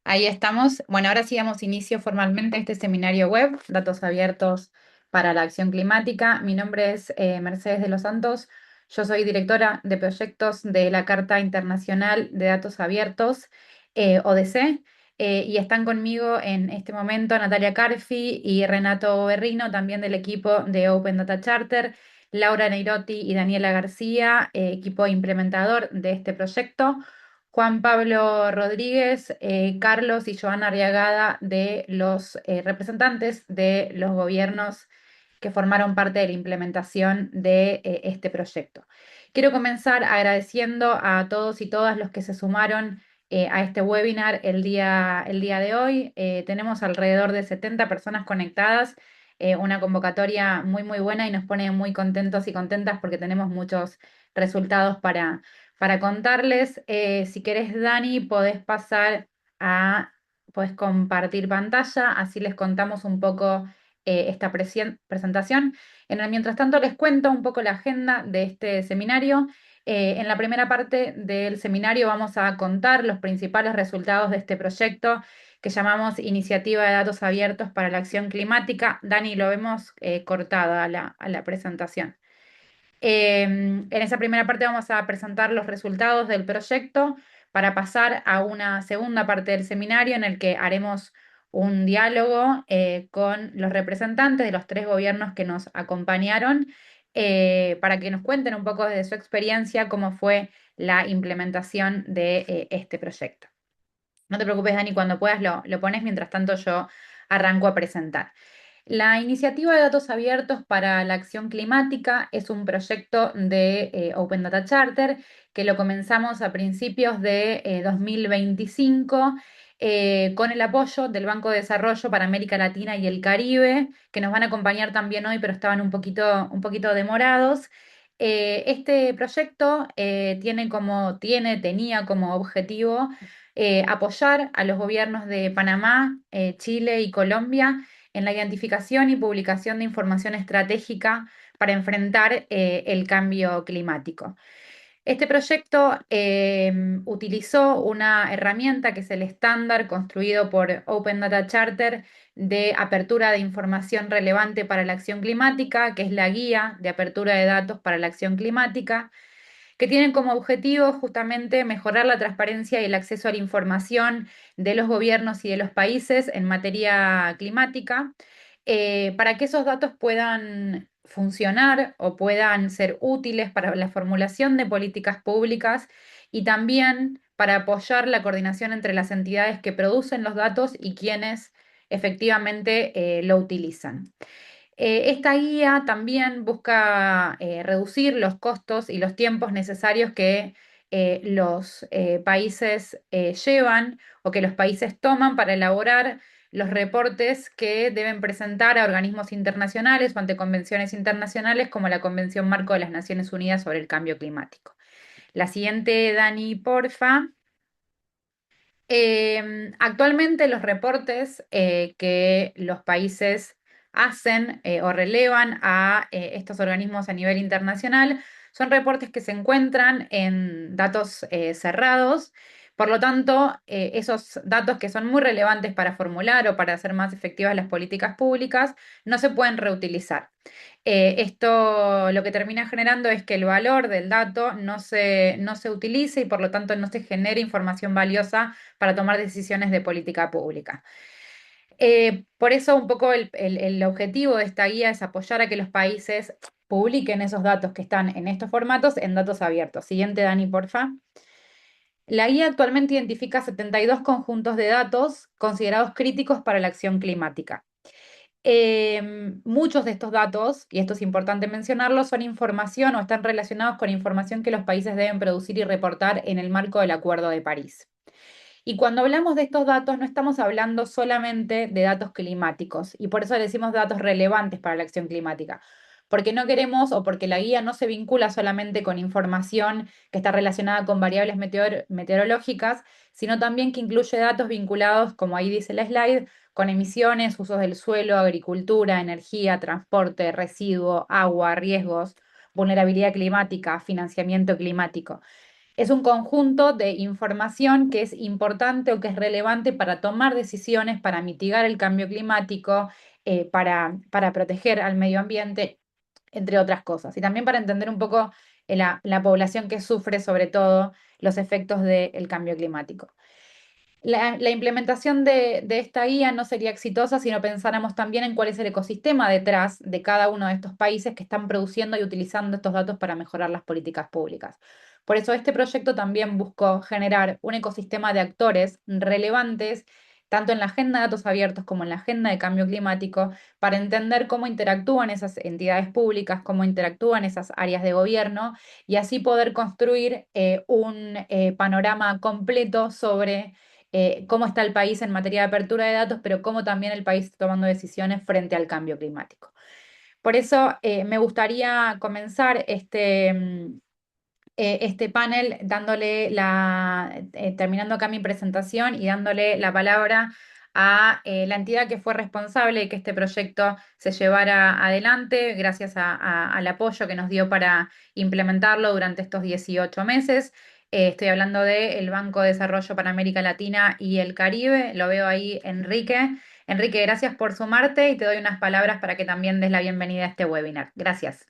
Ahí estamos. Bueno, ahora sí damos inicio formalmente a este seminario web, Datos Abiertos para la Acción Climática. Mi nombre es Mercedes de los Santos. Yo soy directora de proyectos de la Carta Internacional de Datos Abiertos, ODC, y están conmigo en este momento Natalia Carfi y Renato Berrino, también del equipo de Open Data Charter, Laura Neirotti y Daniela García, equipo implementador de este proyecto. Juan Pablo Rodríguez, Carlos y Joana Arriagada de los representantes de los gobiernos que formaron parte de la implementación de este proyecto. Quiero comenzar agradeciendo a todos y todas los que se sumaron a este webinar el día de hoy. Tenemos alrededor de 70 personas conectadas, una convocatoria muy buena y nos pone muy contentos y contentas porque tenemos muchos resultados para contarles. Si querés, Dani, podés compartir pantalla, así les contamos un poco esta presentación. Mientras tanto, les cuento un poco la agenda de este seminario. En la primera parte del seminario vamos a contar los principales resultados de este proyecto que llamamos Iniciativa de Datos Abiertos para la Acción Climática. Dani, lo vemos cortada a la presentación. En esa primera parte vamos a presentar los resultados del proyecto para pasar a una segunda parte del seminario en el que haremos un diálogo con los representantes de los tres gobiernos que nos acompañaron para que nos cuenten un poco de su experiencia cómo fue la implementación de este proyecto. No te preocupes, Dani, cuando puedas lo pones, mientras tanto yo arranco a presentar. La Iniciativa de Datos Abiertos para la Acción Climática es un proyecto de Open Data Charter que lo comenzamos a principios de 2025 con el apoyo del Banco de Desarrollo para América Latina y el Caribe, que nos van a acompañar también hoy, pero estaban un poquito demorados. Este proyecto tenía como objetivo apoyar a los gobiernos de Panamá, Chile y Colombia en la identificación y publicación de información estratégica para enfrentar el cambio climático. Este proyecto utilizó una herramienta que es el estándar construido por Open Data Charter de apertura de información relevante para la acción climática, que es la guía de apertura de datos para la acción climática, que tienen como objetivo justamente mejorar la transparencia y el acceso a la información de los gobiernos y de los países en materia climática, para que esos datos puedan funcionar o puedan ser útiles para la formulación de políticas públicas y también para apoyar la coordinación entre las entidades que producen los datos y quienes efectivamente lo utilizan. Esta guía también busca reducir los costos y los tiempos necesarios que los países llevan o que los países toman para elaborar los reportes que deben presentar a organismos internacionales o ante convenciones internacionales como la Convención Marco de las Naciones Unidas sobre el Cambio Climático. La siguiente, Dani, porfa. Actualmente los reportes que los países hacen o relevan a estos organismos a nivel internacional son reportes que se encuentran en datos cerrados. Por lo tanto, esos datos que son muy relevantes para formular o para hacer más efectivas las políticas públicas no se pueden reutilizar. Esto lo que termina generando es que el valor del dato no se utilice y por lo tanto no se genere información valiosa para tomar decisiones de política pública. Por eso un poco el objetivo de esta guía es apoyar a que los países publiquen esos datos que están en estos formatos en datos abiertos. Siguiente, Dani, porfa. La guía actualmente identifica 72 conjuntos de datos considerados críticos para la acción climática. Muchos de estos datos, y esto es importante mencionarlo, son información o están relacionados con información que los países deben producir y reportar en el marco del Acuerdo de París. Y cuando hablamos de estos datos, no estamos hablando solamente de datos climáticos, y por eso le decimos datos relevantes para la acción climática, porque no queremos o porque la guía no se vincula solamente con información que está relacionada con variables meteorológicas, sino también que incluye datos vinculados, como ahí dice la slide, con emisiones, usos del suelo, agricultura, energía, transporte, residuo, agua, riesgos, vulnerabilidad climática, financiamiento climático. Es un conjunto de información que es importante o que es relevante para tomar decisiones, para mitigar el cambio climático, para proteger al medio ambiente, entre otras cosas. Y también para entender un poco la población que sufre sobre todo los efectos del cambio climático. La implementación de esta guía no sería exitosa si no pensáramos también en cuál es el ecosistema detrás de cada uno de estos países que están produciendo y utilizando estos datos para mejorar las políticas públicas. Por eso este proyecto también buscó generar un ecosistema de actores relevantes, tanto en la agenda de datos abiertos como en la agenda de cambio climático, para entender cómo interactúan esas entidades públicas, cómo interactúan esas áreas de gobierno y así poder construir un panorama completo sobre cómo está el país en materia de apertura de datos, pero cómo también el país está tomando decisiones frente al cambio climático. Por eso me gustaría comenzar este panel terminando acá mi presentación y dándole la palabra a la entidad que fue responsable de que este proyecto se llevara adelante, gracias al apoyo que nos dio para implementarlo durante estos 18 meses. Estoy hablando del Banco de Desarrollo para América Latina y el Caribe. Lo veo ahí, Enrique. Enrique, gracias por sumarte y te doy unas palabras para que también des la bienvenida a este webinar. Gracias.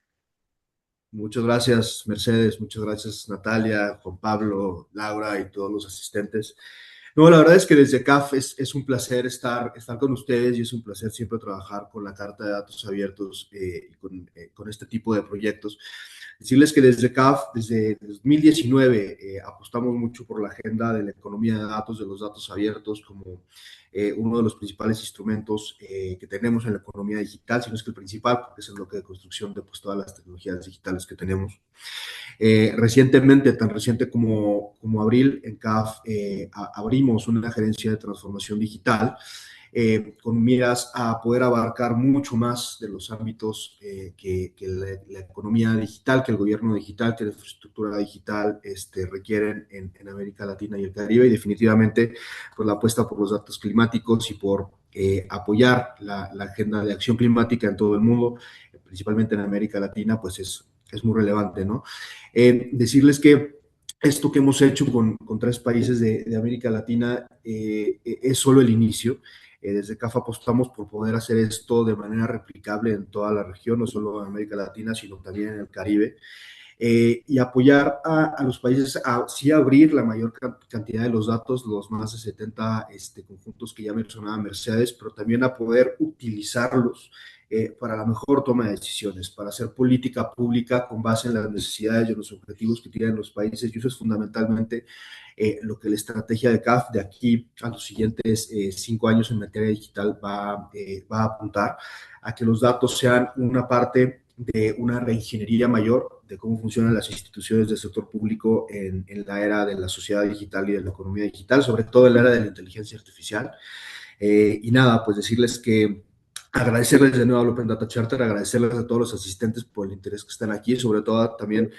Muchas gracias, Mercedes, muchas gracias, Natalia, Juan Pablo, Laura y todos los asistentes. No, la verdad es que desde CAF es un placer estar con ustedes y es un placer siempre trabajar con la Carta de Datos Abiertos y con este tipo de proyectos. Decirles que desde CAF, desde 2019, apostamos mucho por la agenda de la economía de datos, de los datos abiertos, como uno de los principales instrumentos que tenemos en la economía digital, si no es que el principal, porque es el bloque de construcción de pues, todas las tecnologías digitales que tenemos. Recientemente, tan reciente como abril, en CAF abrimos una gerencia de transformación digital con miras a poder abarcar mucho más de los ámbitos que la economía digital, que el gobierno digital, que la infraestructura digital requieren en América Latina y el Caribe, y definitivamente pues, la apuesta por los datos climáticos y por apoyar la agenda de acción climática en todo el mundo, principalmente en América Latina, pues es muy relevante, ¿no? Decirles que esto que hemos hecho con 3 países de América Latina es solo el inicio. Desde CAF apostamos por poder hacer esto de manera replicable en toda la región, no solo en América Latina, sino también en el Caribe. Y apoyar a los países a sí abrir la mayor cantidad de los datos, los más de 70 conjuntos que ya mencionaba Mercedes, pero también a poder utilizarlos para la mejor toma de decisiones, para hacer política pública con base en las necesidades y en los objetivos que tienen los países. Y eso es fundamentalmente lo que la estrategia de CAF de aquí a los siguientes 5 años en materia digital va a apuntar a que los datos sean una parte de una reingeniería mayor de cómo funcionan las instituciones del sector público en la era de la sociedad digital y de la economía digital, sobre todo en la era de la inteligencia artificial. Y nada, pues decirles que agradecerles de nuevo al Open Data Charter, agradecerles a todos los asistentes por el interés que están aquí, sobre todo también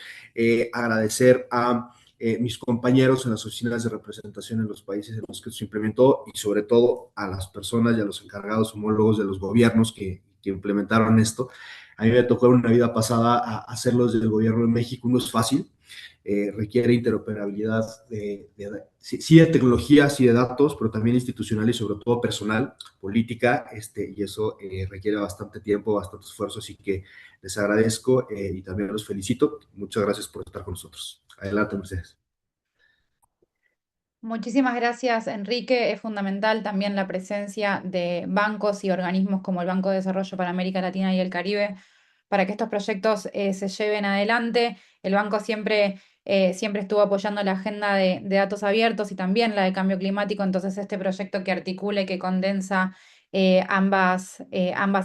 agradecer a mis compañeros en las oficinas de representación en los países en los que se implementó y sobre todo a las personas y a los encargados homólogos de los gobiernos que implementaron esto. A mí me tocó en una vida pasada hacerlo desde el gobierno de México, no es fácil, requiere interoperabilidad sí de tecnología, sí de datos, pero también institucional y sobre todo personal, política, y eso requiere bastante tiempo, bastante esfuerzo, así que les agradezco y también los felicito. Muchas gracias por estar con nosotros. Adelante, Mercedes. Muchísimas gracias, Enrique. Es fundamental también la presencia de bancos y organismos como el Banco de Desarrollo para América Latina y el Caribe para que estos proyectos se lleven adelante. El banco siempre estuvo apoyando la agenda de datos abiertos y también la de cambio climático, entonces este proyecto que articula y que condensa ambas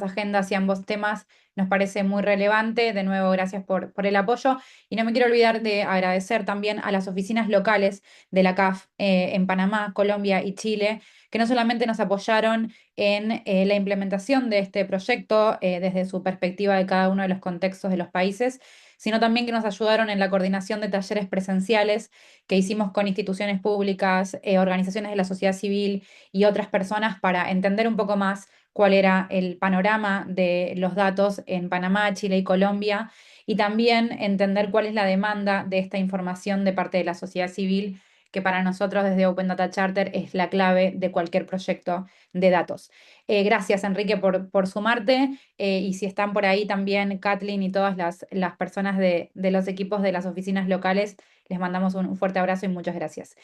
agendas y ambos temas nos parece muy relevante. De nuevo, gracias por el apoyo. Y no me quiero olvidar de agradecer también a las oficinas locales de la CAF en Panamá, Colombia y Chile, que no solamente nos apoyaron en la implementación de este proyecto desde su perspectiva de cada uno de los contextos de los países, sino también que nos ayudaron en la coordinación de talleres presenciales que hicimos con instituciones públicas, organizaciones de la sociedad civil y otras personas para entender un poco más cuál era el panorama de los datos en Panamá, Chile y Colombia y también entender cuál es la demanda de esta información de parte de la sociedad civil, que para nosotros desde Open Data Charter es la clave de cualquier proyecto de datos. Gracias, Enrique, por sumarte. Y si están por ahí también Kathleen y todas las personas de los equipos de las oficinas locales, les mandamos un fuerte abrazo y muchas gracias.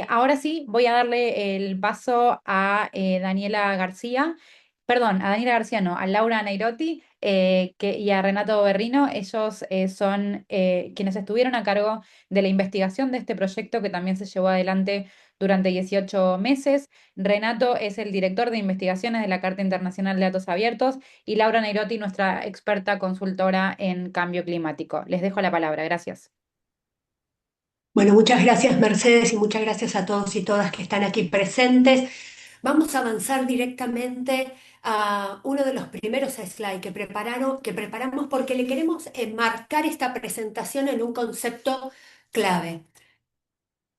Ahora sí, voy a darle el paso a Daniela García. Perdón, a Daniela García no, a Laura Neirotti y a Renato Berrino. Ellos son quienes estuvieron a cargo de la investigación de este proyecto que también se llevó adelante durante 18 meses. Renato es el director de investigaciones de la Carta Internacional de Datos Abiertos y Laura Neirotti, nuestra experta consultora en cambio climático. Les dejo la palabra. Gracias. Bueno, muchas gracias Mercedes y muchas gracias a todos y todas que están aquí presentes. Vamos a avanzar directamente a uno de los primeros slides que preparamos porque le queremos enmarcar esta presentación en un concepto clave.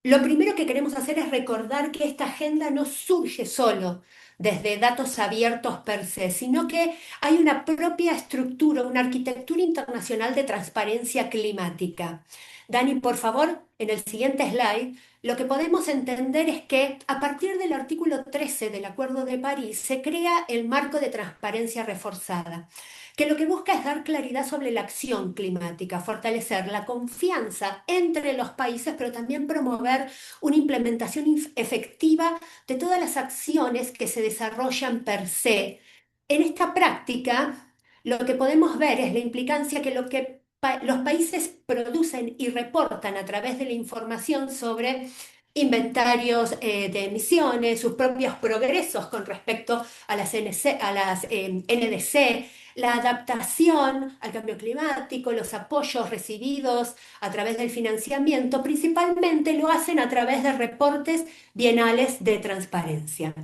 Lo primero que queremos hacer es recordar que esta agenda no surge solo desde datos abiertos per se, sino que hay una propia estructura, una arquitectura internacional de transparencia climática. Dani, por favor, en el siguiente slide, lo que podemos entender es que a partir del artículo 13 del Acuerdo de París se crea el marco de transparencia reforzada, que lo que busca es dar claridad sobre la acción climática, fortalecer la confianza entre los países, pero también promover una implementación efectiva de todas las acciones que se desarrollan per se. En esta práctica, lo que podemos ver es la implicancia que lo que los países producen y reportan a través de la información sobre inventarios de emisiones, sus propios progresos con respecto a las, NDC, la adaptación al cambio climático, los apoyos recibidos a través del financiamiento, principalmente lo hacen a través de reportes bienales de transparencia.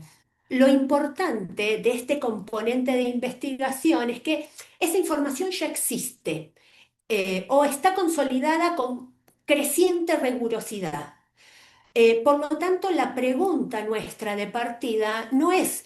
Lo importante de este componente de investigación es que esa información ya existe o está consolidada con creciente rigurosidad. Por lo tanto, la pregunta nuestra de partida no es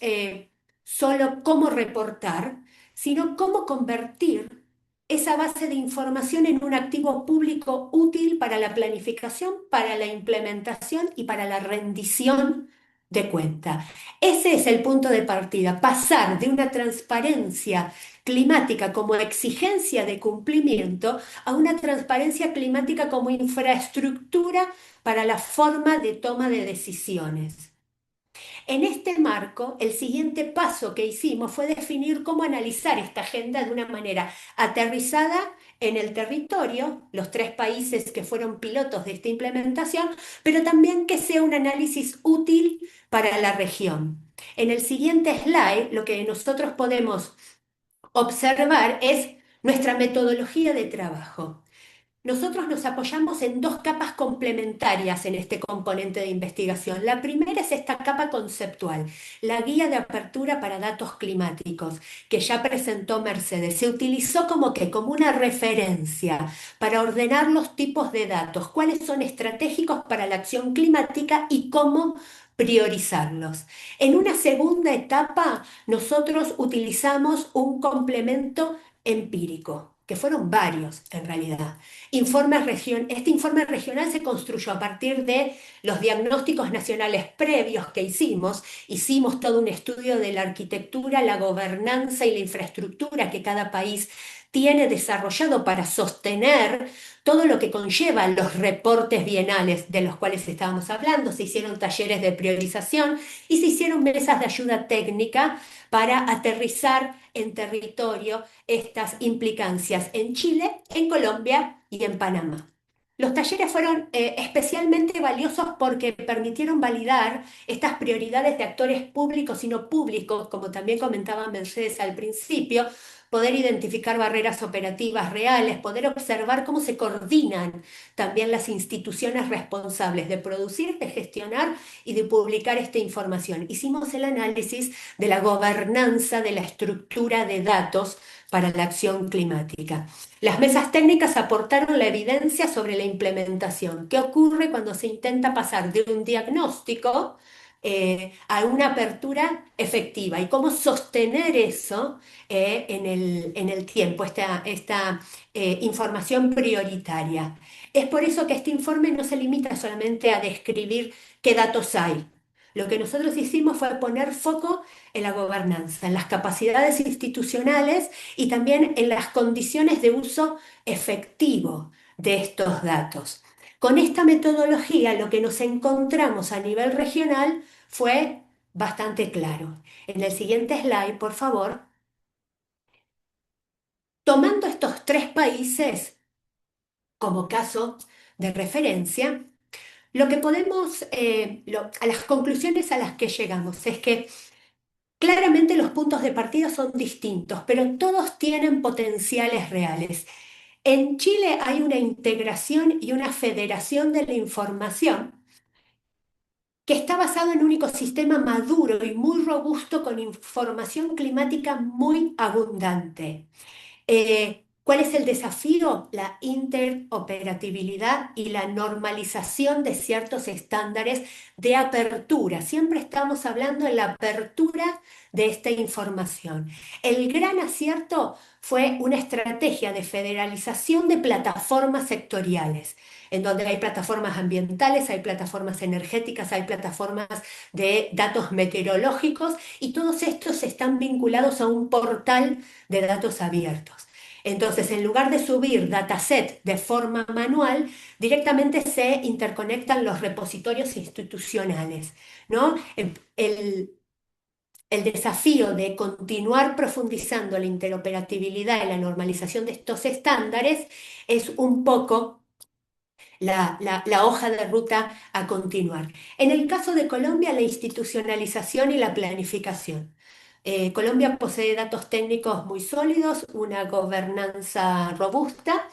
solo cómo reportar, sino cómo convertir esa base de información en un activo público útil para la planificación, para la implementación y para la rendición de cuenta. Ese es el punto de partida, pasar de una transparencia climática como exigencia de cumplimiento a una transparencia climática como infraestructura para la forma de toma de decisiones. En este marco, el siguiente paso que hicimos fue definir cómo analizar esta agenda de una manera aterrizada en el territorio, los 3 países que fueron pilotos de esta implementación, pero también que sea un análisis útil para la región. En el siguiente slide, lo que nosotros podemos observar es nuestra metodología de trabajo. Nosotros nos apoyamos en 2 capas complementarias en este componente de investigación. La primera es esta capa conceptual, la guía de apertura para datos climáticos, que ya presentó Mercedes. Se utilizó como que, como una referencia para ordenar los tipos de datos, cuáles son estratégicos para la acción climática y cómo priorizarlos. En una segunda etapa, nosotros utilizamos un complemento empírico, que fueron varios en realidad. Este informe regional se construyó a partir de los diagnósticos nacionales previos que hicimos. Hicimos todo un estudio de la arquitectura, la gobernanza y la infraestructura que cada país tiene desarrollado para sostener todo lo que conlleva los reportes bienales de los cuales estábamos hablando. Se hicieron talleres de priorización y se hicieron mesas de ayuda técnica para aterrizar en territorio estas implicancias en Chile, en Colombia y en Panamá. Los talleres fueron especialmente valiosos porque permitieron validar estas prioridades de actores públicos y no públicos, como también comentaba Mercedes al principio, poder identificar barreras operativas reales, poder observar cómo se coordinan también las instituciones responsables de producir, de gestionar y de publicar esta información. Hicimos el análisis de la gobernanza de la estructura de datos para la acción climática. Las mesas técnicas aportaron la evidencia sobre la implementación. ¿Qué ocurre cuando se intenta pasar de un diagnóstico a una apertura efectiva y cómo sostener eso en el tiempo, esta información prioritaria. Es por eso que este informe no se limita solamente a describir qué datos hay. Lo que nosotros hicimos fue poner foco en la gobernanza, en las capacidades institucionales y también en las condiciones de uso efectivo de estos datos. Con esta metodología lo que nos encontramos a nivel regional fue bastante claro. En el siguiente slide, por favor, tomando estos tres países como caso de referencia, lo que podemos, a las conclusiones a las que llegamos es que claramente los puntos de partida son distintos, pero todos tienen potenciales reales. En Chile hay una integración y una federación de la información que está basado en un ecosistema maduro y muy robusto con información climática muy abundante. ¿Cuál es el desafío? La interoperabilidad y la normalización de ciertos estándares de apertura. Siempre estamos hablando de la apertura de esta información. El gran acierto fue una estrategia de federalización de plataformas sectoriales, en donde hay plataformas ambientales, hay plataformas energéticas, hay plataformas de datos meteorológicos y todos estos están vinculados a un portal de datos abiertos. Entonces, en lugar de subir dataset de forma manual, directamente se interconectan los repositorios institucionales, ¿no? El desafío de continuar profundizando la interoperabilidad y la normalización de estos estándares es un poco la hoja de ruta a continuar. En el caso de Colombia, la institucionalización y la planificación. Colombia posee datos técnicos muy sólidos, una gobernanza robusta,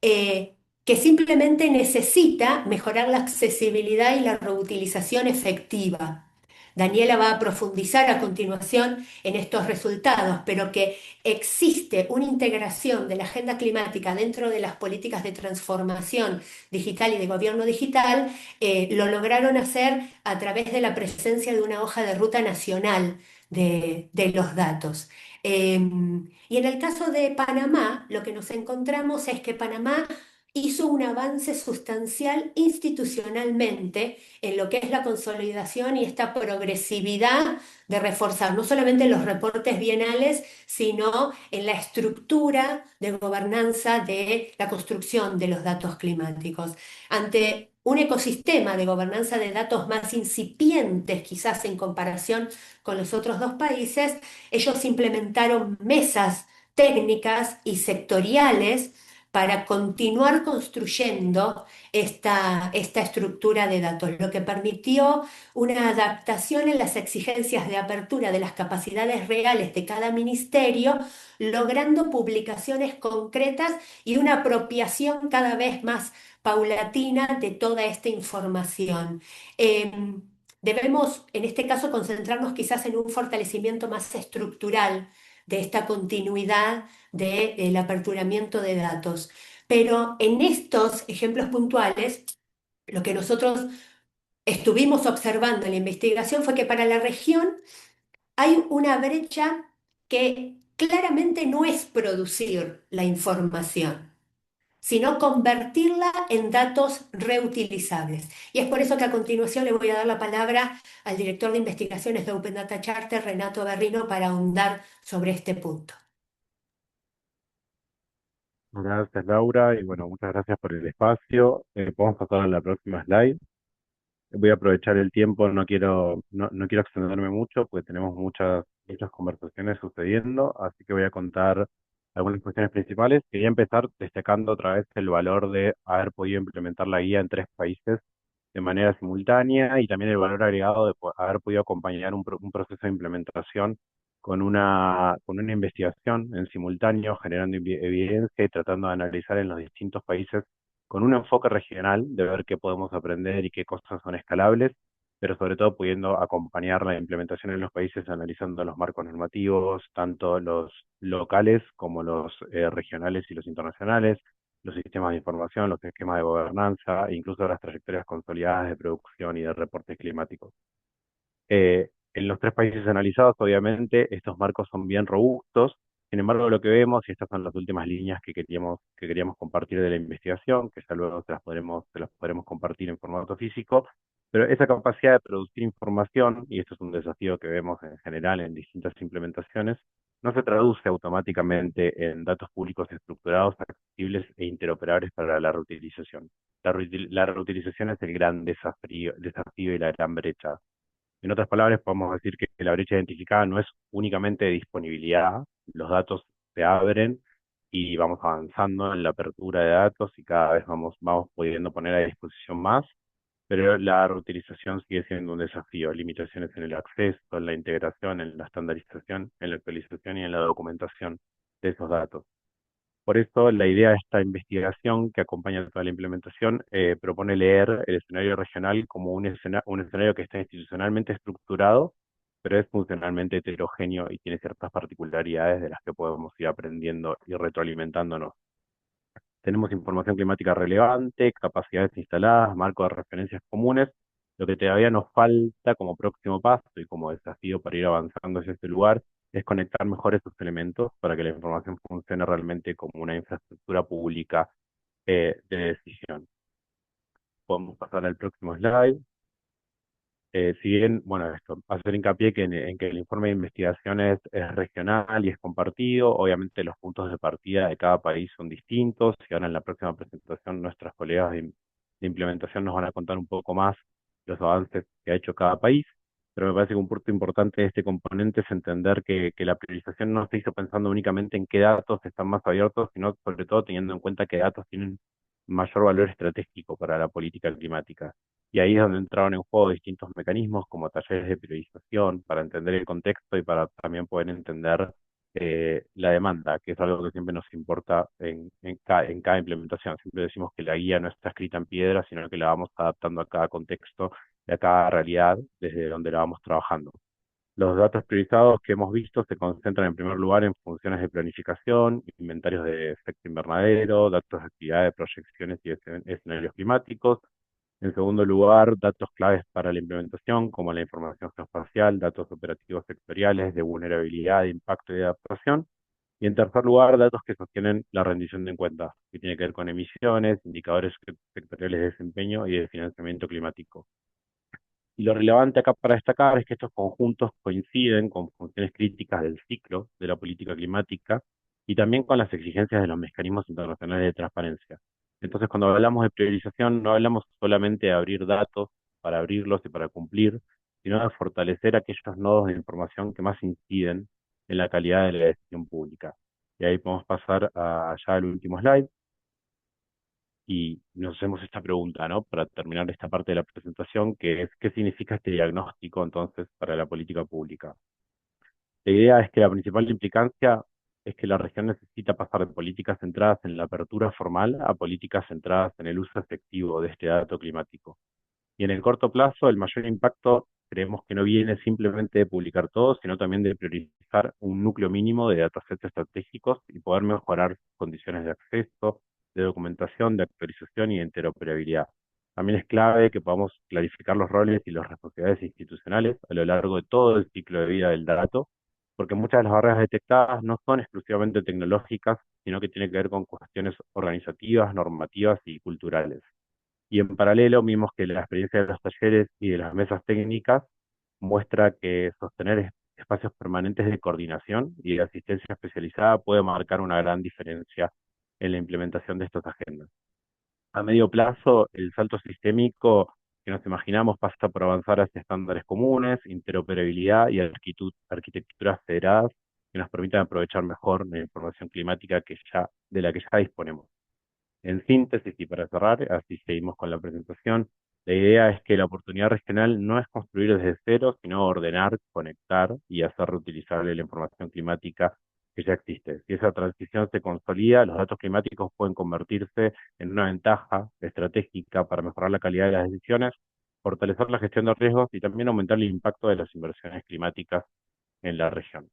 que simplemente necesita mejorar la accesibilidad y la reutilización efectiva. Daniela va a profundizar a continuación en estos resultados, pero que existe una integración de la agenda climática dentro de las políticas de transformación digital y de gobierno digital, lo lograron hacer a través de la presencia de una hoja de ruta nacional de los datos. Y en el caso de Panamá, lo que nos encontramos es que Panamá hizo un avance sustancial institucionalmente en lo que es la consolidación y esta progresividad de reforzar no solamente los reportes bienales, sino en la estructura de gobernanza de la construcción de los datos climáticos. Ante un ecosistema de gobernanza de datos más incipientes, quizás en comparación con los otros dos países, ellos implementaron mesas técnicas y sectoriales para continuar construyendo esta estructura de datos, lo que permitió una adaptación en las exigencias de apertura de las capacidades reales de cada ministerio, logrando publicaciones concretas y una apropiación cada vez más paulatina de toda esta información. Debemos, en este caso, concentrarnos quizás en un fortalecimiento más estructural de esta continuidad del aperturamiento de datos. Pero en estos ejemplos puntuales, lo que nosotros estuvimos observando en la investigación fue que para la región hay una brecha que claramente no es producir la información, sino convertirla en datos reutilizables. Y es por eso que a continuación le voy a dar la palabra al director de investigaciones de Open Data Charter, Renato Berrino, para ahondar sobre este punto. Gracias, Laura, y bueno, muchas gracias por el espacio. Podemos pasar a la próxima slide. Voy a aprovechar el tiempo, no quiero extenderme mucho, porque tenemos muchas conversaciones sucediendo, así que voy a contar algunas cuestiones principales. Quería empezar destacando otra vez el valor de haber podido implementar la guía en tres países de manera simultánea y también el valor agregado de haber podido acompañar un proceso de implementación con una investigación en simultáneo, generando evidencia y tratando de analizar en los distintos países con un enfoque regional de ver qué podemos aprender y qué cosas son escalables, pero sobre todo pudiendo acompañar la implementación en los países analizando los marcos normativos, tanto los locales como los regionales y los internacionales, los sistemas de información, los esquemas de gobernanza, e incluso las trayectorias consolidadas de producción y de reportes climáticos. En los tres países analizados, obviamente, estos marcos son bien robustos. Sin embargo, lo que vemos, y estas son las últimas líneas que queríamos compartir de la investigación, que ya luego se las podremos compartir en formato físico, pero esa capacidad de producir información, y esto es un desafío que vemos en general en distintas implementaciones, no se traduce automáticamente en datos públicos estructurados, accesibles e interoperables para la reutilización. La reutilización es el gran desafío y la gran brecha. En otras palabras, podemos decir que la brecha identificada no es únicamente de disponibilidad, los datos se abren y vamos avanzando en la apertura de datos y cada vez vamos pudiendo poner a disposición más, pero la reutilización sigue siendo un desafío, limitaciones en el acceso, en la integración, en la estandarización, en la actualización y en la documentación de esos datos. Por eso, la idea de esta investigación que acompaña toda la implementación propone leer el escenario regional como un escenario que está institucionalmente estructurado, pero es funcionalmente heterogéneo y tiene ciertas particularidades de las que podemos ir aprendiendo y retroalimentándonos. Tenemos información climática relevante, capacidades instaladas, marcos de referencias comunes. Lo que todavía nos falta como próximo paso y como desafío para ir avanzando hacia este lugar es conectar mejor esos elementos para que la información funcione realmente como una infraestructura pública de decisión. Podemos pasar al próximo slide. Si bien, bueno, esto, hacer hincapié en que el informe de investigación es regional y es compartido, obviamente los puntos de partida de cada país son distintos, y ahora en la próxima presentación nuestras colegas de implementación nos van a contar un poco más los avances que ha hecho cada país, pero me parece que un punto importante de este componente es entender que la priorización no se hizo pensando únicamente en qué datos están más abiertos, sino sobre todo teniendo en cuenta qué datos tienen mayor valor estratégico para la política climática. Y ahí es donde entraron en juego distintos mecanismos como talleres de priorización para entender el contexto y para también poder entender la demanda, que es algo que siempre nos importa en cada implementación. Siempre decimos que la guía no está escrita en piedra, sino que la vamos adaptando a cada contexto y a cada realidad desde donde la vamos trabajando. Los datos priorizados que hemos visto se concentran en primer lugar en funciones de planificación, inventarios de efecto invernadero, datos de actividad de proyecciones y escenarios climáticos. En segundo lugar, datos claves para la implementación, como la información geoespacial, datos operativos sectoriales de vulnerabilidad, de impacto y de adaptación. Y en tercer lugar, datos que sostienen la rendición de cuentas, que tiene que ver con emisiones, indicadores sectoriales de desempeño y de financiamiento climático. Y lo relevante acá para destacar es que estos conjuntos coinciden con funciones críticas del ciclo de la política climática y también con las exigencias de los mecanismos internacionales de transparencia. Entonces, cuando hablamos de priorización, no hablamos solamente de abrir datos para abrirlos y para cumplir, sino de fortalecer aquellos nodos de información que más inciden en la calidad de la decisión pública. Y ahí podemos pasar ya al último slide y nos hacemos esta pregunta, ¿no? Para terminar esta parte de la presentación, que es, ¿qué significa este diagnóstico entonces para la política pública? La idea es que la principal implicancia es que la región necesita pasar de políticas centradas en la apertura formal a políticas centradas en el uso efectivo de este dato climático. Y en el corto plazo, el mayor impacto creemos que no viene simplemente de publicar todo, sino también de priorizar un núcleo mínimo de datasets estratégicos y poder mejorar condiciones de acceso, de documentación, de actualización y de interoperabilidad. También es clave que podamos clarificar los roles y las responsabilidades institucionales a lo largo de todo el ciclo de vida del dato, porque muchas de las barreras detectadas no son exclusivamente tecnológicas, sino que tienen que ver con cuestiones organizativas, normativas y culturales. Y en paralelo vimos que la experiencia de los talleres y de las mesas técnicas muestra que sostener espacios permanentes de coordinación y de asistencia especializada puede marcar una gran diferencia en la implementación de estas agendas. A medio plazo, el salto sistémico que nos imaginamos pasa por avanzar hacia estándares comunes, interoperabilidad y arquitecturas federadas que nos permitan aprovechar mejor la información climática de la que ya disponemos. En síntesis y para cerrar, así seguimos con la presentación, la idea es que la oportunidad regional no es construir desde cero, sino ordenar, conectar y hacer reutilizable la información climática que ya existe. Si esa transición se consolida, los datos climáticos pueden convertirse en una ventaja estratégica para mejorar la calidad de las decisiones, fortalecer la gestión de riesgos y también aumentar el impacto de las inversiones climáticas en la región.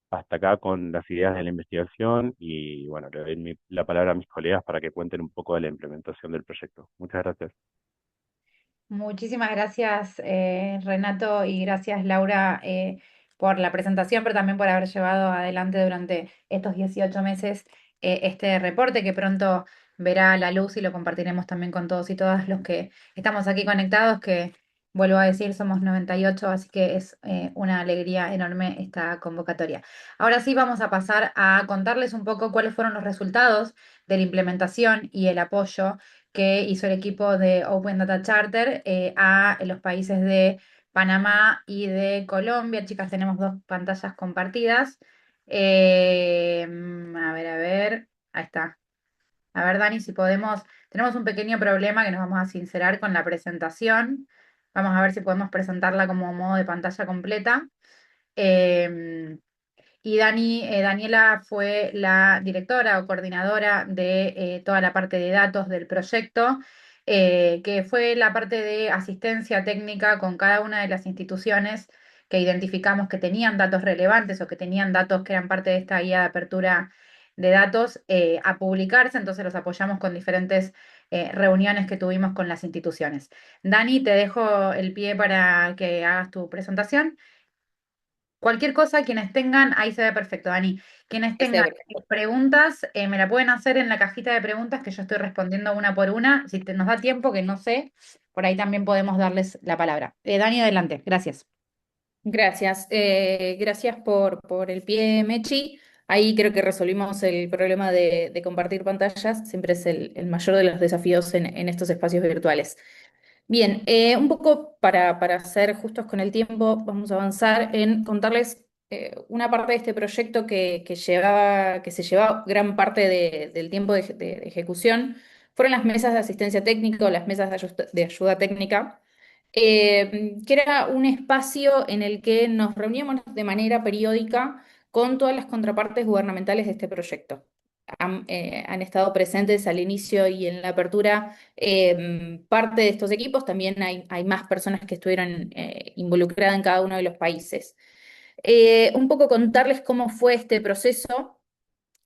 Hasta acá con las ideas de la investigación y bueno, le doy la palabra a mis colegas para que cuenten un poco de la implementación del proyecto. Muchas gracias. Muchísimas gracias, Renato, y gracias, Laura, por la presentación, pero también por haber llevado adelante durante estos 18 meses este reporte que pronto verá la luz y lo compartiremos también con todos y todas los que estamos aquí conectados, que vuelvo a decir, somos 98, así que es una alegría enorme esta convocatoria. Ahora sí vamos a pasar a contarles un poco cuáles fueron los resultados de la implementación y el apoyo que hizo el equipo de Open Data Charter a los países de Panamá y de Colombia. Chicas, tenemos dos pantallas compartidas. A ver, ahí está. A ver, Dani, si podemos, tenemos un pequeño problema que nos vamos a sincerar con la presentación. Vamos a ver si podemos presentarla como modo de pantalla completa. Em, y Daniela fue la directora o coordinadora de toda la parte de datos del proyecto, que fue la parte de asistencia técnica con cada una de las instituciones que identificamos que tenían datos relevantes o que tenían datos que eran parte de esta guía de apertura de datos a publicarse. Entonces los apoyamos con diferentes reuniones que tuvimos con las instituciones. Dani, te dejo el pie para que hagas tu presentación. Cualquier cosa, quienes tengan, ahí se ve perfecto, Dani. Quienes Ahí se ve tengan perfecto. preguntas, me la pueden hacer en la cajita de preguntas que yo estoy respondiendo una por una. Si nos da tiempo, que no sé, por ahí también podemos darles la palabra. Dani, adelante. Gracias. Gracias. Gracias por el pie, Mechi. Ahí creo que resolvimos el problema de compartir pantallas. Siempre es el mayor de los desafíos en estos espacios virtuales. Bien, un poco para ser justos con el tiempo, vamos a avanzar en contarles una parte de este proyecto que se llevaba gran parte del tiempo de ejecución. Fueron las mesas de asistencia técnica o las mesas de ayuda técnica, que era un espacio en el que nos reuníamos de manera periódica con todas las contrapartes gubernamentales de este proyecto. Han estado presentes al inicio y en la apertura parte de estos equipos. También hay más personas que estuvieron involucradas en cada uno de los países. Un poco contarles cómo fue este proceso,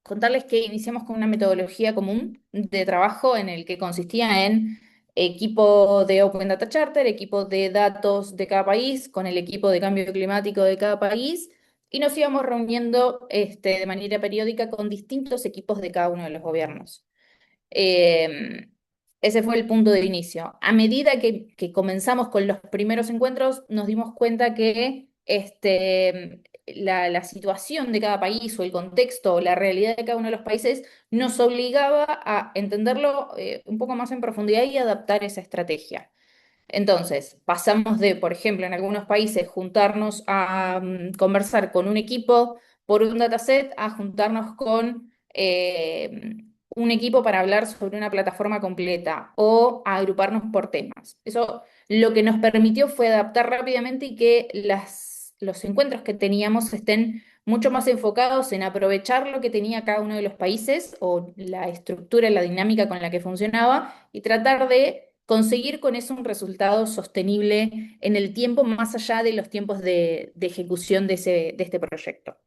contarles que iniciamos con una metodología común de trabajo en el que consistía en equipo de Open Data Charter, equipo de datos de cada país, con el equipo de cambio climático de cada país, y nos íbamos reuniendo de manera periódica con distintos equipos de cada uno de los gobiernos. Eh, Ese fue el punto de inicio. A medida que comenzamos con los primeros encuentros, nos dimos cuenta que la situación de cada país o el contexto o la realidad de cada uno de los países nos obligaba a entenderlo un poco más en profundidad y adaptar esa estrategia. Entonces, pasamos de, por ejemplo, en algunos países juntarnos a conversar con un equipo por un dataset a juntarnos con un equipo para hablar sobre una plataforma completa o a agruparnos por temas. Eso lo que nos permitió fue adaptar rápidamente y que los encuentros que teníamos estén mucho más enfocados en aprovechar lo que tenía cada uno de los países o la estructura, la dinámica con la que funcionaba y tratar de conseguir con eso un resultado sostenible en el tiempo, más allá de los tiempos de ejecución de este proyecto.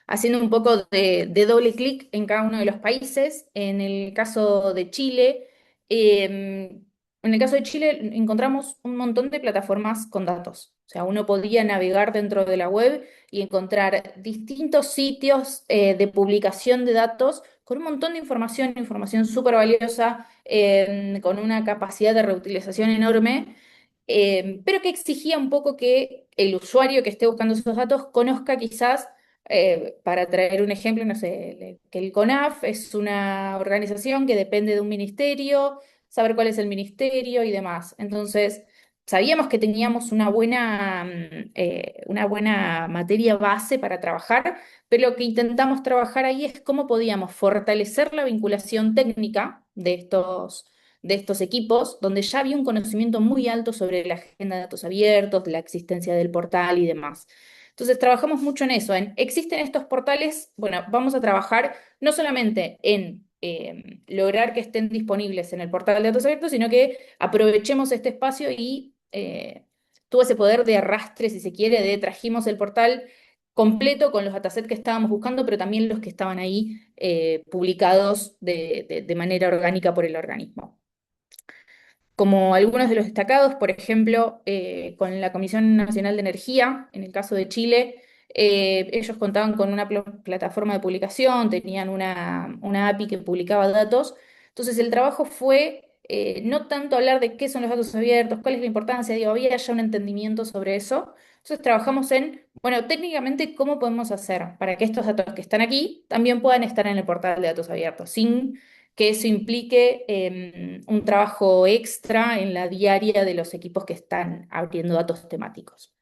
Haciendo un poco de doble clic en cada uno de los países, en el caso de Chile, encontramos un montón de plataformas con datos. O sea, uno podía navegar dentro de la web y encontrar distintos sitios de publicación de datos con un montón de información súper valiosa, con una capacidad de reutilización enorme, pero que exigía un poco que el usuario que esté buscando esos datos conozca quizás, para traer un ejemplo, no sé, que el CONAF es una organización que depende de un ministerio, saber cuál es el ministerio y demás. Entonces, sabíamos que teníamos una buena materia base para trabajar, pero lo que intentamos trabajar ahí es cómo podíamos fortalecer la vinculación técnica de estos equipos, donde ya había un conocimiento muy alto sobre la agenda de datos abiertos, de la existencia del portal y demás. Entonces, trabajamos mucho en eso, existen estos portales, bueno, vamos a trabajar no solamente en lograr que estén disponibles en el portal de datos abiertos, sino que aprovechemos este espacio y tuvo ese poder de arrastre, si se quiere, de trajimos el portal completo con los datasets que estábamos buscando, pero también los que estaban ahí publicados de manera orgánica por el organismo. Como algunos de los destacados, por ejemplo, con la Comisión Nacional de Energía, en el caso de Chile, ellos contaban con una plataforma de publicación, tenían una API que publicaba datos. Entonces el trabajo fue no tanto hablar de qué son los datos abiertos, cuál es la importancia, digo, había ya un entendimiento sobre eso. Entonces trabajamos en, bueno, técnicamente, ¿cómo podemos hacer para que estos datos que están aquí también puedan estar en el portal de datos abiertos, sin que eso implique un trabajo extra en la diaria de los equipos que están abriendo datos temáticos?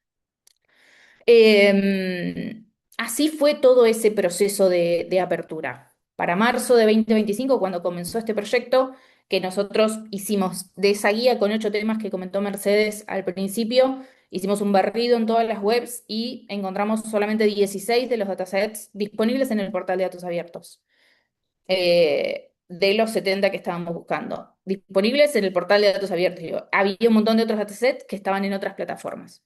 Así fue todo ese proceso de apertura. Para marzo de 2025, cuando comenzó este proyecto, que nosotros hicimos de esa guía con 8 temas que comentó Mercedes al principio, hicimos un barrido en todas las webs y encontramos solamente 16 de los datasets disponibles en el portal de datos abiertos, de los 70 que estábamos buscando, disponibles en el portal de datos abiertos. Digo, había un montón de otros datasets que estaban en otras plataformas.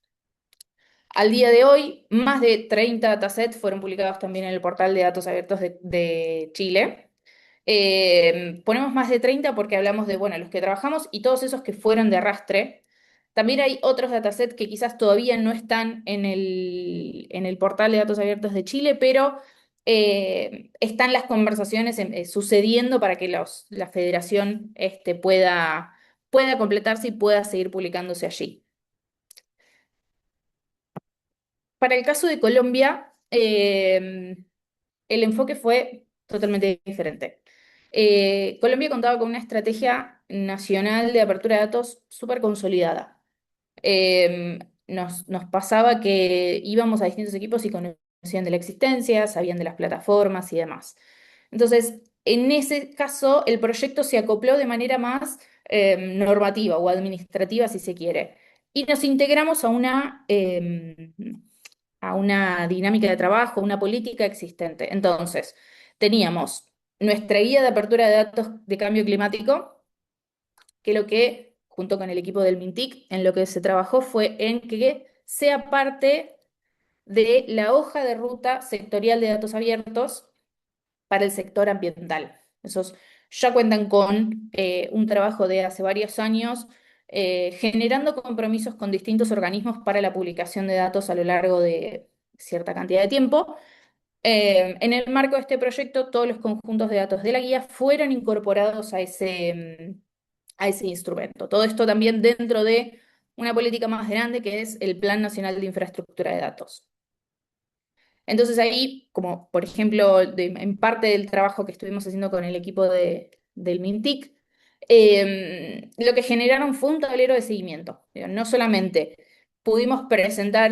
Al día de hoy, más de 30 datasets fueron publicados también en el portal de datos abiertos de Chile. Ponemos más de 30 porque hablamos de, bueno, los que trabajamos y todos esos que fueron de arrastre. También hay otros datasets que quizás todavía no están en el portal de datos abiertos de Chile, pero están las conversaciones sucediendo para que la federación pueda completarse y pueda seguir publicándose allí. Para el caso de Colombia, el enfoque fue totalmente diferente. Colombia contaba con una estrategia nacional de apertura de datos súper consolidada. Nos pasaba que íbamos a distintos equipos y conocían de la existencia, sabían de las plataformas y demás. Entonces, en ese caso, el proyecto se acopló de manera más normativa o administrativa, si se quiere. Y nos integramos a una dinámica de trabajo, una política existente. Entonces, teníamos nuestra guía de apertura de datos de cambio climático, que lo que, junto con el equipo del MINTIC, en lo que se trabajó fue en que sea parte de la hoja de ruta sectorial de datos abiertos para el sector ambiental. Esos ya cuentan con un trabajo de hace varios años, generando compromisos con distintos organismos para la publicación de datos a lo largo de cierta cantidad de tiempo. En el marco de este proyecto, todos los conjuntos de datos de la guía fueron incorporados a ese instrumento. Todo esto también dentro de una política más grande que es el Plan Nacional de Infraestructura de Datos. Entonces ahí, como por ejemplo, en parte del trabajo que estuvimos haciendo con el equipo del MINTIC, lo que generaron fue un tablero de seguimiento. Digo, no solamente pudimos presentar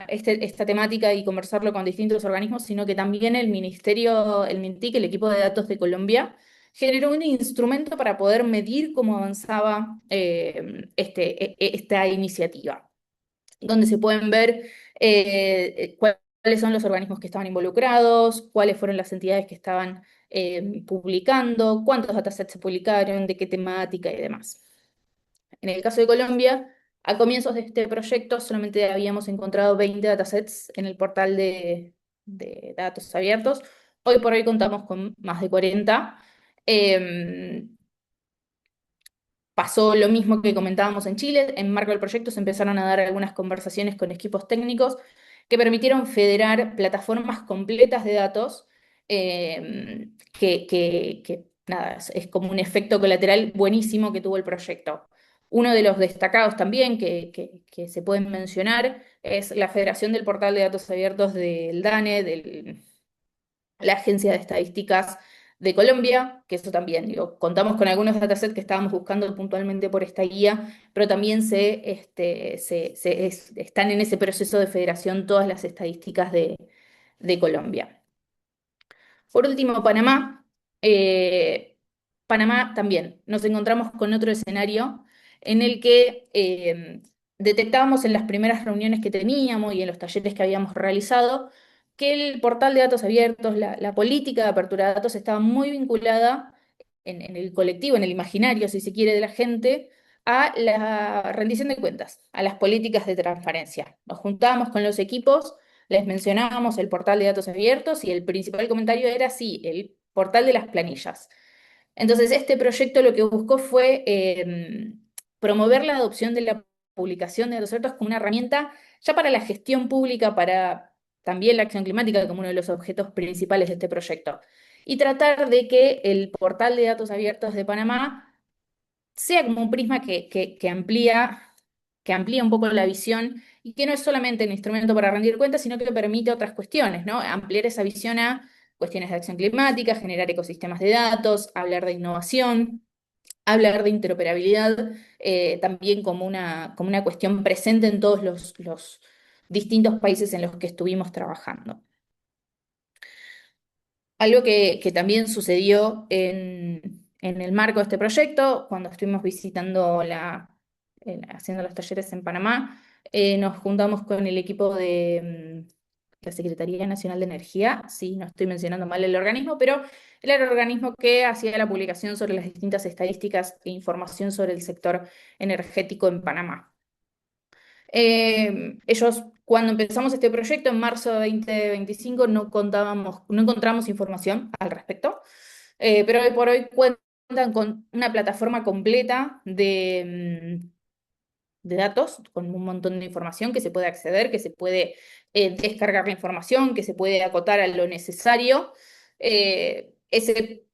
esta temática y conversarlo con distintos organismos, sino que también el Ministerio, el MINTIC, el equipo de datos de Colombia, generó un instrumento para poder medir cómo avanzaba esta iniciativa, donde se pueden ver cuáles son los organismos que estaban involucrados, cuáles fueron las entidades que estaban publicando, cuántos datasets se publicaron, de qué temática y demás. En el caso de Colombia, a comienzos de este proyecto solamente habíamos encontrado 20 datasets en el portal de datos abiertos. Hoy por hoy contamos con más de 40. Pasó lo mismo que comentábamos en Chile. En marco del proyecto se empezaron a dar algunas conversaciones con equipos técnicos que permitieron federar plataformas completas de datos, nada, es como un efecto colateral buenísimo que tuvo el proyecto. Uno de los destacados también que se pueden mencionar es la Federación del Portal de Datos Abiertos del DANE, la Agencia de Estadísticas de Colombia, que eso también, digo, contamos con algunos datasets que estábamos buscando puntualmente por esta guía, pero también están en ese proceso de federación todas las estadísticas de Colombia. Por último, Panamá. Panamá también nos encontramos con otro escenario en el que detectábamos en las primeras reuniones que teníamos y en los talleres que habíamos realizado que el portal de datos abiertos, la política de apertura de datos estaba muy vinculada en el colectivo, en el imaginario, si se quiere, de la gente, a la rendición de cuentas, a las políticas de transparencia. Nos juntábamos con los equipos, les mencionábamos el portal de datos abiertos y el principal comentario era, sí, el portal de las planillas. Entonces, este proyecto lo que buscó fue promover la adopción de la publicación de datos abiertos como una herramienta ya para la gestión pública, para también la acción climática como uno de los objetos principales de este proyecto. Y tratar de que el portal de datos abiertos de Panamá sea como un prisma que amplía un poco la visión y que no es solamente el instrumento para rendir cuentas, sino que permite otras cuestiones, ¿no? Ampliar esa visión a cuestiones de acción climática, generar ecosistemas de datos, hablar de innovación, hablar de interoperabilidad, también como una cuestión presente en todos los distintos países en los que estuvimos trabajando. Algo que también sucedió en el marco de este proyecto, cuando estuvimos visitando haciendo los talleres en Panamá, nos juntamos con el equipo de la Secretaría Nacional de Energía, sí, no estoy mencionando mal el organismo, pero era el organismo que hacía la publicación sobre las distintas estadísticas e información sobre el sector energético en Panamá. Ellos, cuando empezamos este proyecto en marzo de 2025, no encontramos información al respecto, pero hoy por hoy cuentan con una plataforma completa de datos, con un montón de información que se puede acceder, que se puede descargar la información, que se puede acotar a lo necesario. Ese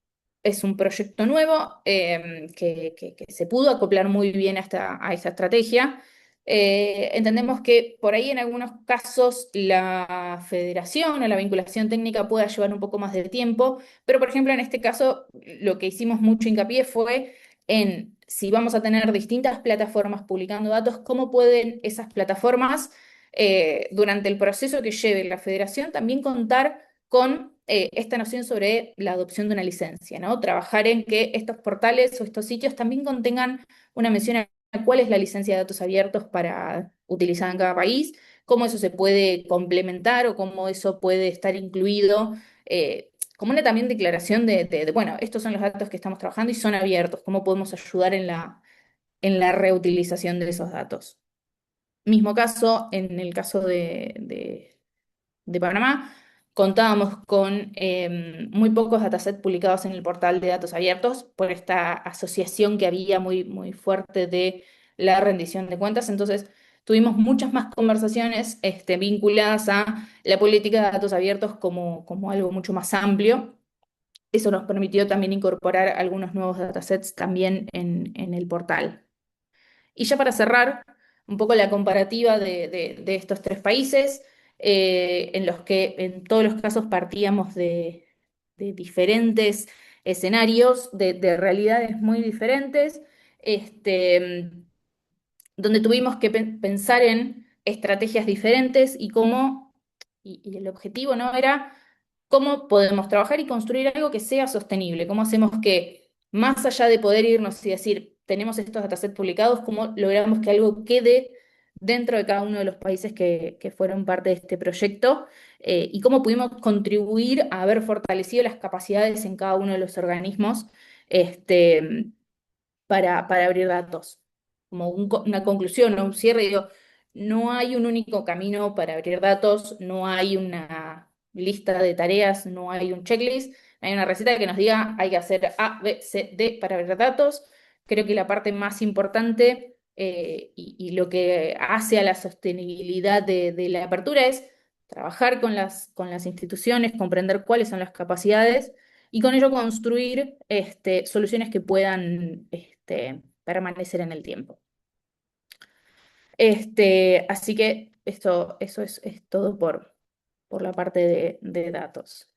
es un proyecto nuevo que se pudo acoplar muy bien a esta estrategia. Entendemos que por ahí en algunos casos la federación o la vinculación técnica pueda llevar un poco más de tiempo, pero por ejemplo en este caso lo que hicimos mucho hincapié fue en si vamos a tener distintas plataformas publicando datos, cómo pueden esas plataformas, durante el proceso que lleve la federación, también contar con esta noción sobre la adopción de una licencia, ¿no? Trabajar en que estos portales o estos sitios también contengan una mención a cuál es la licencia de datos abiertos para utilizar en cada país, cómo eso se puede complementar o cómo eso puede estar incluido. Como una también declaración bueno, estos son los datos que estamos trabajando y son abiertos, cómo podemos ayudar en la reutilización de esos datos. Mismo caso, en el caso de Panamá, contábamos con muy pocos datasets publicados en el portal de datos abiertos por esta asociación que había muy, muy fuerte de la rendición de cuentas. Entonces, tuvimos muchas más conversaciones vinculadas a la política de datos abiertos como algo mucho más amplio. Eso nos permitió también incorporar algunos nuevos datasets también en el portal. Y ya para cerrar, un poco la comparativa de estos tres países, en los que en todos los casos partíamos de diferentes escenarios, de realidades muy diferentes, donde tuvimos que pensar en estrategias diferentes y y el objetivo no era cómo podemos trabajar y construir algo que sea sostenible, cómo hacemos que, más allá de poder irnos y decir, tenemos estos datasets publicados, cómo logramos que algo quede dentro de cada uno de los países que fueron parte de este proyecto, y cómo pudimos contribuir a haber fortalecido las capacidades en cada uno de los organismos este, para abrir datos. Como una conclusión o un cierre, digo, no hay un único camino para abrir datos, no hay una lista de tareas, no hay un checklist, no hay una receta que nos diga hay que hacer A, B, C, D para abrir datos. Creo que la parte más importante y lo que hace a la sostenibilidad de la apertura es trabajar con las instituciones, comprender cuáles son las capacidades y con ello construir soluciones que puedan permanecer en el tiempo. Así que eso es todo por la parte de datos.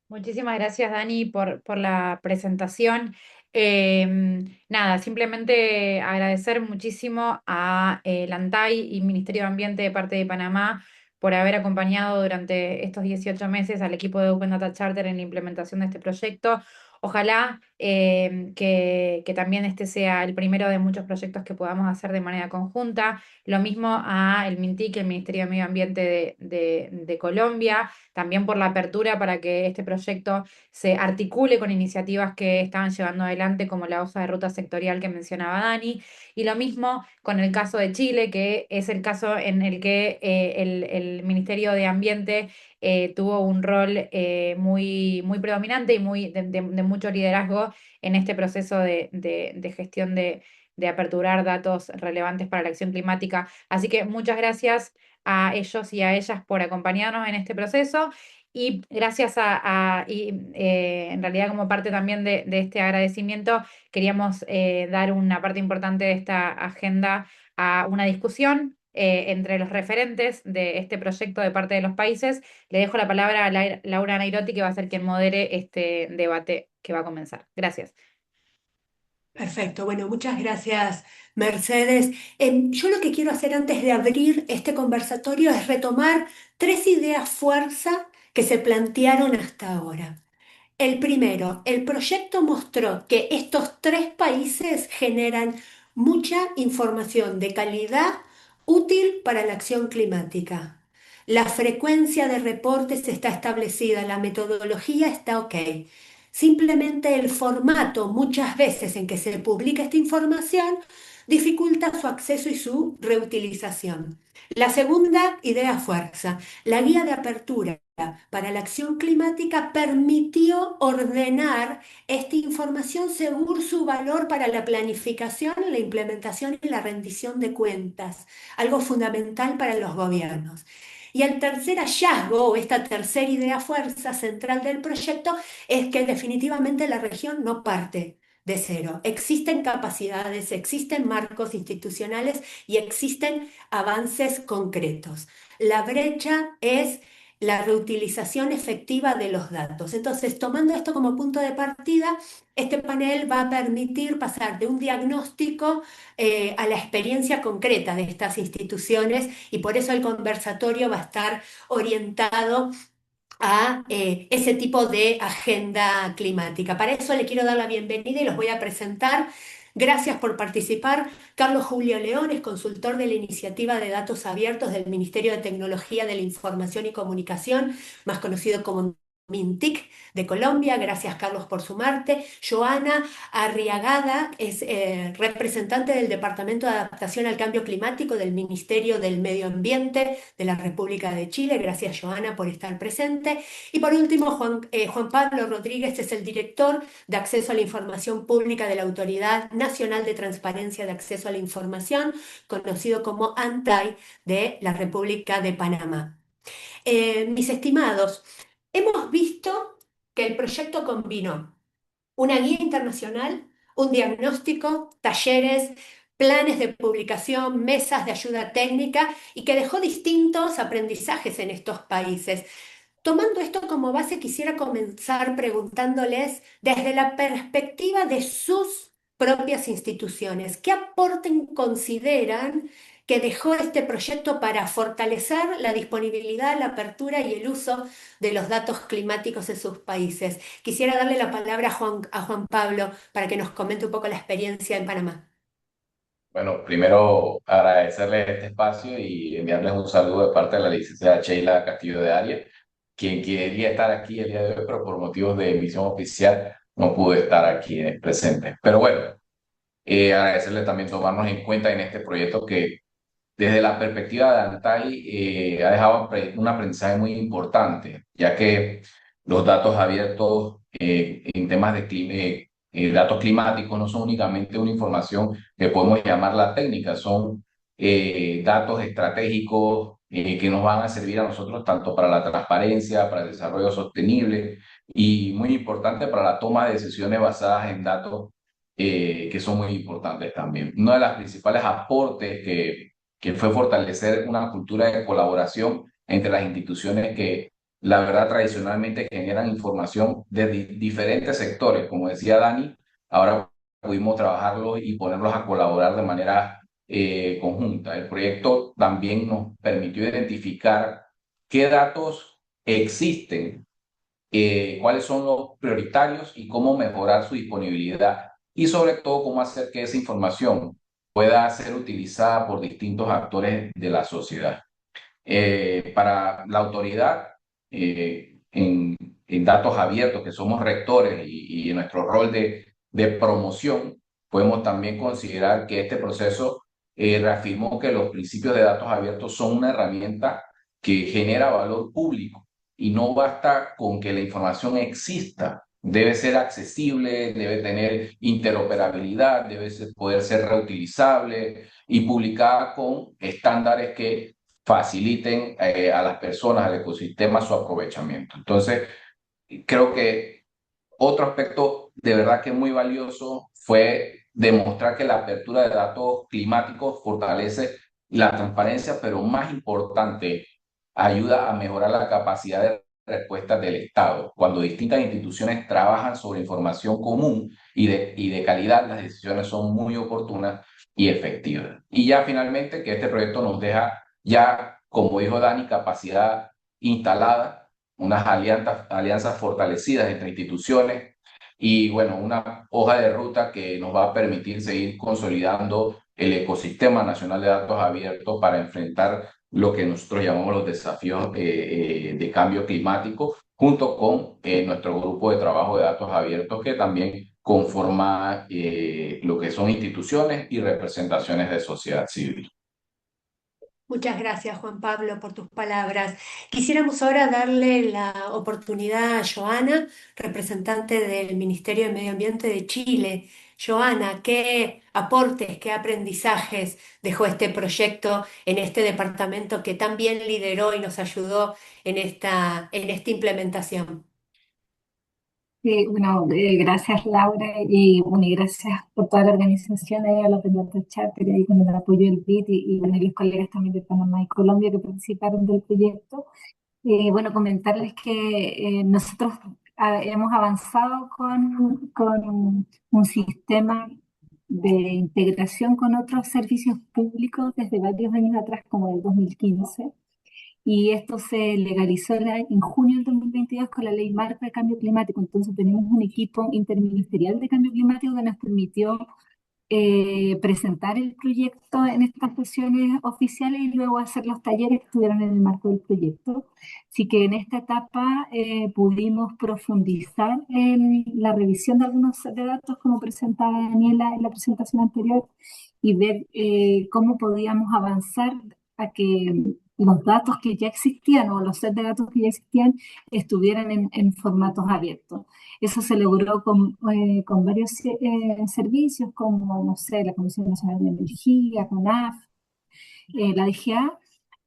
Muchísimas gracias, Dani, por la presentación. Nada, simplemente agradecer muchísimo a la ANTAI y Ministerio de Ambiente de parte de Panamá por haber acompañado durante estos 18 meses al equipo de Open Data Charter en la implementación de este proyecto. Ojalá que también este sea el primero de muchos proyectos que podamos hacer de manera conjunta. Lo mismo a el MINTIC, el Ministerio de Medio Ambiente de Colombia, también por la apertura para que este proyecto se articule con iniciativas que estaban llevando adelante, como la hoja de ruta sectorial que mencionaba Dani. Y lo mismo con el caso de Chile, que es el caso en el que el Ministerio de Ambiente tuvo un rol muy predominante y de mucho liderazgo en este proceso de gestión de de aperturar datos relevantes para la acción climática. Así que muchas gracias a ellos y a ellas por acompañarnos en este proceso. Y gracias en realidad como parte también de este agradecimiento, queríamos dar una parte importante de esta agenda a una discusión entre los referentes de este proyecto de parte de los países. Le dejo la palabra a Laura Nairotti, que va a ser quien modere este debate que va a comenzar. Gracias. Perfecto, bueno, muchas gracias, Mercedes. Yo lo que quiero hacer antes de abrir este conversatorio es retomar tres ideas fuerza que se plantearon hasta ahora. El primero, el proyecto mostró que estos tres países generan mucha información de calidad útil para la acción climática. La frecuencia de reportes está establecida, la metodología está ok. Simplemente el formato, muchas veces en que se publica esta información, dificulta su acceso y su reutilización. La segunda idea fuerza, la guía de apertura para la acción climática permitió ordenar esta información según su valor para la planificación, la implementación y la rendición de cuentas, algo fundamental para los gobiernos. Y el tercer hallazgo, o esta tercera idea fuerza central del proyecto, es que definitivamente la región no parte de cero. Existen capacidades, existen marcos institucionales y existen avances concretos. La brecha es la reutilización efectiva de los datos. Entonces, tomando esto como punto de partida, este panel va a permitir pasar de un diagnóstico a la experiencia concreta de estas instituciones y por eso el conversatorio va a estar orientado a ese tipo de agenda climática. Para eso le quiero dar la bienvenida y los voy a presentar. Gracias por participar. Carlos Julio León es consultor de la Iniciativa de Datos Abiertos del Ministerio de Tecnología de la Información y Comunicación, más conocido como MINTIC de Colombia. Gracias, Carlos, por sumarte. Joana Arriagada es representante del Departamento de Adaptación al Cambio Climático del Ministerio del Medio Ambiente de la República de Chile. Gracias, Joana, por estar presente. Y por último, Juan Pablo Rodríguez es el director de Acceso a la Información Pública de la Autoridad Nacional de Transparencia de Acceso a la Información, conocido como ANTAI, de la República de Panamá. Mis estimados, hemos visto que el proyecto combinó una guía internacional, un diagnóstico, talleres, planes de publicación, mesas de ayuda técnica y que dejó distintos aprendizajes en estos países. Tomando esto como base, quisiera comenzar preguntándoles desde la perspectiva de sus propias instituciones, ¿qué aporte consideran que dejó este proyecto para fortalecer la disponibilidad, la apertura y el uso de los datos climáticos en sus países? Quisiera darle la palabra a Juan Pablo para que nos comente un poco la experiencia en Panamá. Bueno, primero agradecerles este espacio y enviarles un saludo de parte de la licenciada Sheila Castillo de Arias, quien quería estar aquí el día de hoy, pero por motivos de misión oficial no pudo estar aquí presente. Pero bueno, agradecerle también tomarnos en cuenta en este proyecto que desde la perspectiva de Antai ha dejado un aprendizaje muy importante, ya que los datos abiertos en temas de datos climáticos no son únicamente una información que podemos llamar la técnica, son datos estratégicos que nos van a servir a nosotros tanto para la transparencia, para el desarrollo sostenible y muy importante para la toma de decisiones basadas en datos que son muy importantes también. Uno de los principales aportes que fue fortalecer una cultura de colaboración entre las instituciones que, la verdad, tradicionalmente generan información de diferentes sectores. Como decía Dani, ahora pudimos trabajarlos y ponerlos a colaborar de manera conjunta. El proyecto también nos permitió identificar qué datos existen, cuáles son los prioritarios y cómo mejorar su disponibilidad y sobre todo cómo hacer que esa información pueda ser utilizada por distintos actores de la sociedad. Para la autoridad, en datos abiertos, que somos rectores y en nuestro rol de promoción, podemos también considerar que este proceso reafirmó que los principios de datos abiertos son una herramienta que genera valor público y no basta con que la información exista, debe ser accesible, debe tener interoperabilidad, poder ser reutilizable y publicada con estándares que faciliten a las personas, al ecosistema, su aprovechamiento. Entonces, creo que otro aspecto de verdad que muy valioso fue demostrar que la apertura de datos climáticos fortalece la transparencia, pero más importante, ayuda a mejorar la capacidad de respuesta del Estado. Cuando distintas instituciones trabajan sobre información común y de calidad, las decisiones son muy oportunas y efectivas. Y ya finalmente que este proyecto nos deja ya, como dijo Dani, capacidad instalada, unas alianzas fortalecidas entre instituciones y bueno, una hoja de ruta que nos va a permitir seguir consolidando el ecosistema nacional de datos abiertos para enfrentar lo que nosotros llamamos los desafíos de cambio climático, junto con nuestro grupo de trabajo de datos abiertos que también conforma lo que son instituciones y representaciones de sociedad civil. Muchas gracias, Juan Pablo, por tus palabras. Quisiéramos ahora darle la oportunidad a Joana, representante del Ministerio de Medio Ambiente de Chile. Joana, ¿qué aportes, qué aprendizajes dejó este proyecto en este departamento que también lideró y nos ayudó en esta implementación? Bueno, gracias Laura y, bueno, y gracias por toda la organización a los de Data Charter y con el apoyo del BID y bueno, y los colegas también de Panamá y Colombia que participaron del proyecto. Bueno, comentarles que nosotros hemos avanzado con un sistema de integración con otros servicios públicos desde varios años atrás, como el 2015, y esto se legalizó en junio del 2022 con la Ley Marco de Cambio Climático. Entonces tenemos un equipo interministerial de cambio climático que nos permitió presentar el proyecto en estas sesiones oficiales y luego hacer los talleres que estuvieron en el marco del proyecto. Así que en esta etapa pudimos profundizar en la revisión de algunos de datos, como presentaba Daniela en la presentación anterior, y ver cómo podíamos avanzar a que los datos que ya existían o los set de datos que ya existían estuvieran en formatos abiertos. Eso se logró con varios servicios como, no sé, la Comisión Nacional de Energía, CONAF, la DGA,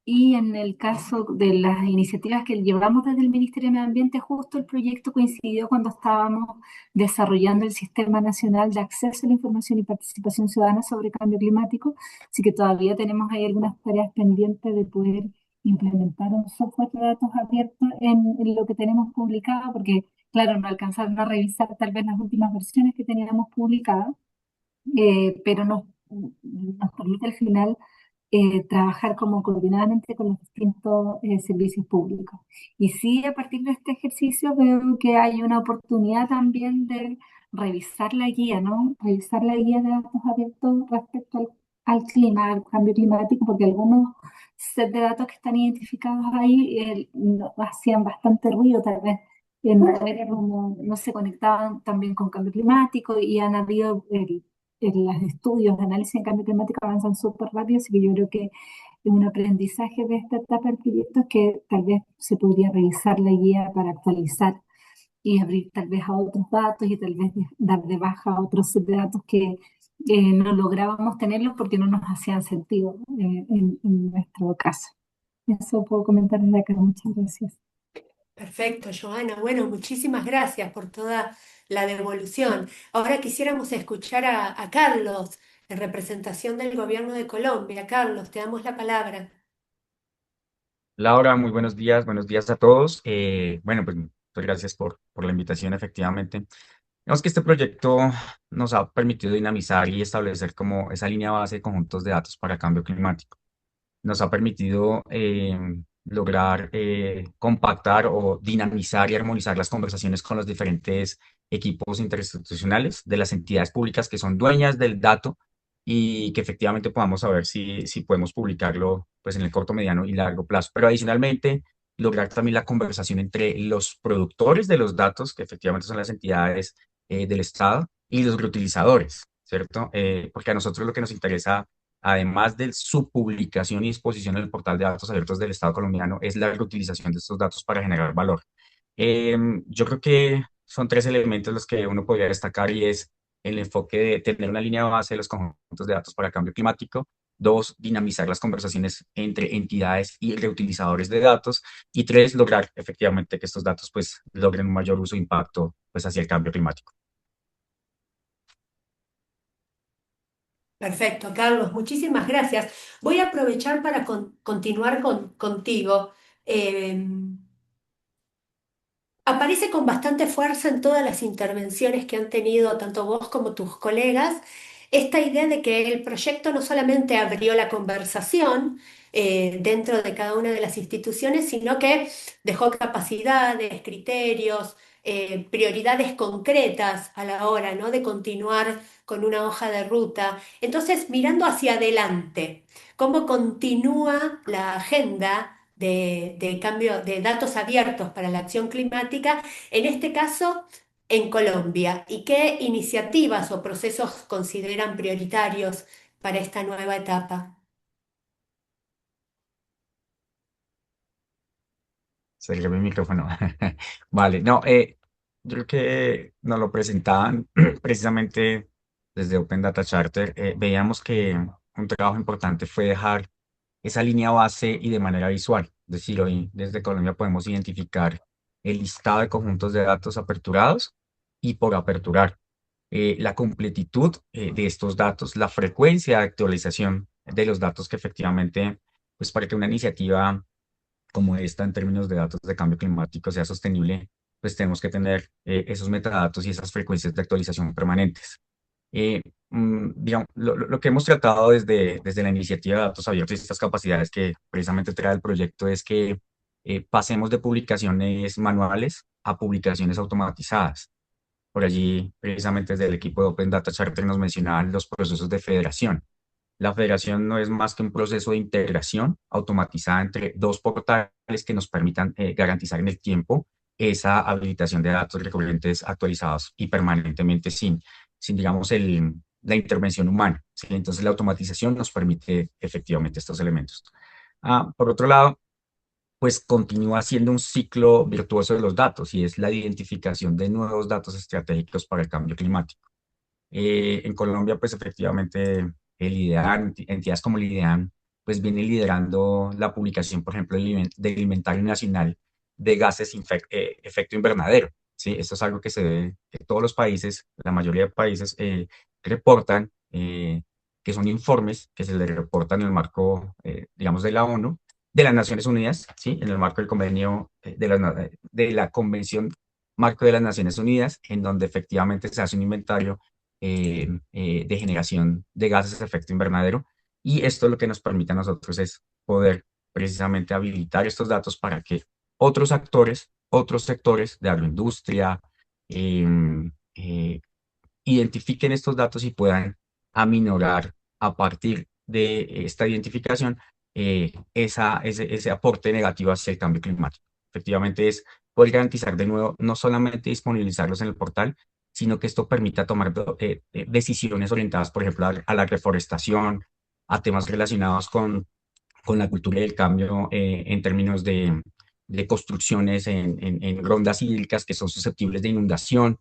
y en el caso de las iniciativas que llevamos desde el Ministerio de Medio Ambiente, justo el proyecto coincidió cuando estábamos desarrollando el Sistema Nacional de Acceso a la Información y Participación Ciudadana sobre Cambio Climático, así que todavía tenemos ahí algunas tareas pendientes de poder implementar un software de datos abiertos en lo que tenemos publicado, porque claro, no alcanzaron a revisar tal vez las últimas versiones que teníamos publicadas, pero nos permite al final trabajar como coordinadamente con los distintos servicios públicos. Y sí, a partir de este ejercicio veo que hay una oportunidad también de revisar la guía, ¿no? Revisar la guía de datos abiertos respecto al clima, al cambio climático, porque algunos set de datos que están identificados ahí hacían bastante ruido, tal vez no se conectaban también con cambio climático y han habido los estudios de análisis en cambio climático avanzan súper rápido, así que yo creo que es un aprendizaje de esta etapa del proyecto es que tal vez se podría revisar la guía para actualizar y abrir tal vez a otros datos y tal vez dar de baja a otros set de datos que no lográbamos tenerlos porque no nos hacían sentido en nuestro caso. Eso puedo comentar desde acá. Muchas gracias. Perfecto, Joana. Bueno, muchísimas gracias por toda la devolución. Ahora quisiéramos escuchar a Carlos, en representación del Gobierno de Colombia. Carlos, te damos la palabra. Laura, muy buenos días a todos. Bueno, pues muchas gracias por la invitación, efectivamente. Digamos que este proyecto nos ha permitido dinamizar y establecer como esa línea base de conjuntos de datos para cambio climático. Nos ha permitido lograr compactar o dinamizar y armonizar las conversaciones con los diferentes equipos interinstitucionales de las entidades públicas que son dueñas del dato y que efectivamente podamos saber si podemos publicarlo pues, en el corto, mediano y largo plazo. Pero adicionalmente, lograr también la conversación entre los productores de los datos, que efectivamente son las entidades del Estado, y los reutilizadores, ¿cierto? Porque a nosotros lo que nos interesa, además de su publicación y exposición en el portal de datos abiertos del Estado colombiano, es la reutilización de estos datos para generar valor. Yo creo que son tres elementos los que uno podría destacar y es el enfoque de tener una línea base de los conjuntos de datos para el cambio climático. Dos, dinamizar las conversaciones entre entidades y reutilizadores de datos. Y tres, lograr efectivamente que estos datos pues logren un mayor uso e impacto pues hacia el cambio climático. Perfecto, Carlos, muchísimas gracias. Voy a aprovechar para continuar contigo. Em, Aparece con bastante fuerza en todas las intervenciones que han tenido tanto vos como tus colegas esta idea de que el proyecto no solamente abrió la conversación dentro de cada una de las instituciones, sino que dejó capacidades, criterios, prioridades concretas a la hora, ¿no?, de continuar con una hoja de ruta. Entonces, mirando hacia adelante, ¿cómo continúa la agenda de cambio de datos abiertos para la acción climática, en este caso en Colombia? ¿Y qué iniciativas o procesos consideran prioritarios para esta nueva etapa? Se le mi micrófono. Vale, no, yo creo que nos lo presentaban precisamente desde Open Data Charter. Veíamos que un trabajo importante fue dejar esa línea base y de manera visual. Es decir, hoy desde Colombia podemos identificar el listado de conjuntos de datos aperturados y por aperturar. La completitud de estos datos, la frecuencia de actualización de los datos que efectivamente, pues para que una iniciativa como esta en términos de datos de cambio climático sea sostenible, pues tenemos que tener esos metadatos y esas frecuencias de actualización permanentes. Digamos, lo que hemos tratado desde la iniciativa de datos abiertos y estas capacidades que precisamente trae el proyecto es que pasemos de publicaciones manuales a publicaciones automatizadas. Por allí, precisamente desde el equipo de Open Data Charter nos mencionaban los procesos de federación. La federación no es más que un proceso de integración automatizada entre dos portales que nos permitan garantizar en el tiempo esa habilitación de datos recurrentes actualizados y permanentemente sin digamos, la intervención humana, ¿sí? Entonces, la automatización nos permite efectivamente estos elementos. Por otro lado, pues continúa siendo un ciclo virtuoso de los datos y es la identificación de nuevos datos estratégicos para el cambio climático. En Colombia, pues efectivamente, el IDEAN, entidades como el IDEAN, pues viene liderando la publicación, por ejemplo, del Inventario Nacional de Gases Efecto Invernadero. ¿Sí? Esto es algo que se ve, que todos los países, la mayoría de países, reportan, que son informes que se les reportan en el marco, digamos, de la ONU, de las Naciones Unidas, ¿sí? En el marco del convenio de la Convención Marco de las Naciones Unidas, en donde efectivamente se hace un inventario de generación de gases de efecto invernadero. Y esto lo que nos permite a nosotros es poder precisamente habilitar estos datos para que otros actores, otros sectores de agroindustria, identifiquen estos datos y puedan aminorar a partir de esta identificación ese aporte negativo hacia el cambio climático. Efectivamente es poder garantizar de nuevo, no solamente disponibilizarlos en el portal, sino que esto permita tomar decisiones orientadas, por ejemplo, a la reforestación, a temas relacionados con la cultura del cambio en términos de construcciones en rondas hídricas que son susceptibles de inundación.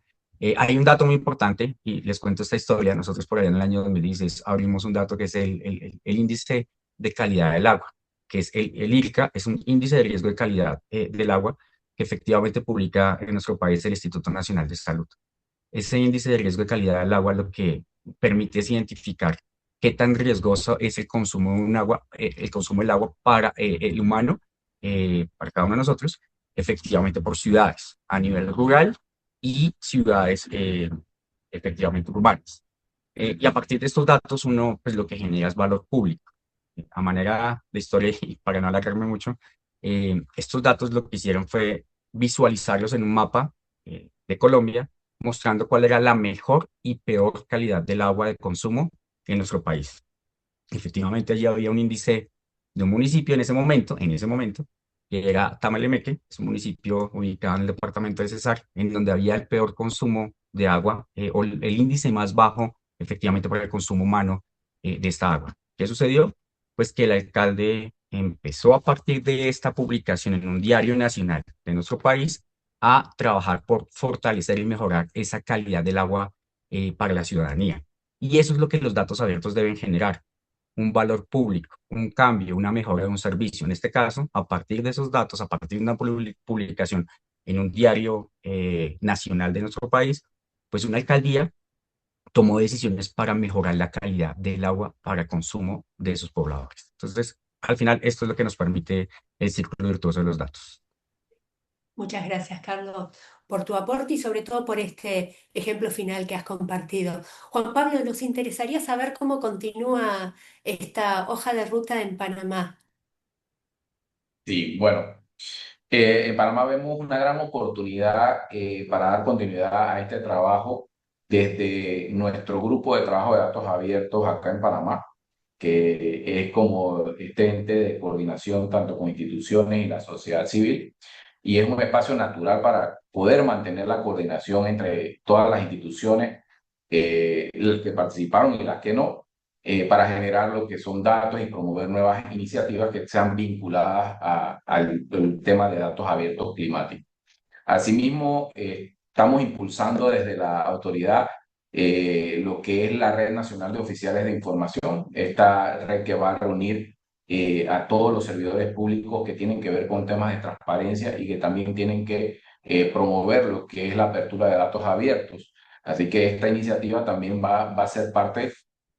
Hay un dato muy importante, y les cuento esta historia. Nosotros por allá en el año 2016 abrimos un dato que es el índice de calidad del agua, que es el IRCA, es un índice de riesgo de calidad del agua que efectivamente publica en nuestro país el Instituto Nacional de Salud. Ese índice de riesgo de calidad del agua lo que permite es identificar qué tan riesgoso es el consumo de un agua, el consumo del agua para el humano, para cada uno de nosotros, efectivamente por ciudades, a nivel rural y ciudades efectivamente urbanas. Y a partir de estos datos uno pues lo que genera es valor público. A manera de historia y para no alargarme mucho, estos datos lo que hicieron fue visualizarlos en un mapa de Colombia, mostrando cuál era la mejor y peor calidad del agua de consumo en nuestro país. Efectivamente, allí había un índice de un municipio en ese momento, que era Tamalemeque, es un municipio ubicado en el departamento de Cesar, en donde había el peor consumo de agua, o el índice más bajo, efectivamente, para el consumo humano de esta agua. ¿Qué sucedió? Pues que el alcalde empezó a partir de esta publicación en un diario nacional de nuestro país a trabajar por fortalecer y mejorar esa calidad del agua para la ciudadanía. Y eso es lo que los datos abiertos deben generar, un valor público, un cambio, una mejora de un servicio. En este caso, a partir de esos datos, a partir de una publicación en un diario nacional de nuestro país, pues una alcaldía tomó decisiones para mejorar la calidad del agua para consumo de sus pobladores. Entonces, al final, esto es lo que nos permite el círculo virtuoso de los datos. Muchas gracias, Carlos, por tu aporte y sobre todo por este ejemplo final que has compartido. Juan Pablo, nos interesaría saber cómo continúa esta hoja de ruta en Panamá. Sí, bueno, en Panamá vemos una gran oportunidad para dar continuidad a este trabajo desde nuestro grupo de trabajo de datos abiertos acá en Panamá, que es como este ente de coordinación tanto con instituciones y la sociedad civil, y es un espacio natural para poder mantener la coordinación entre todas las instituciones, las que participaron y las que no, para generar lo que son datos y promover nuevas iniciativas que sean vinculadas al tema de datos abiertos climáticos. Asimismo, estamos impulsando desde la autoridad lo que es la Red Nacional de Oficiales de Información, esta red que va a reunir a todos los servidores públicos que tienen que ver con temas de transparencia y que también tienen que promover lo que es la apertura de datos abiertos. Así que esta iniciativa también va a ser parte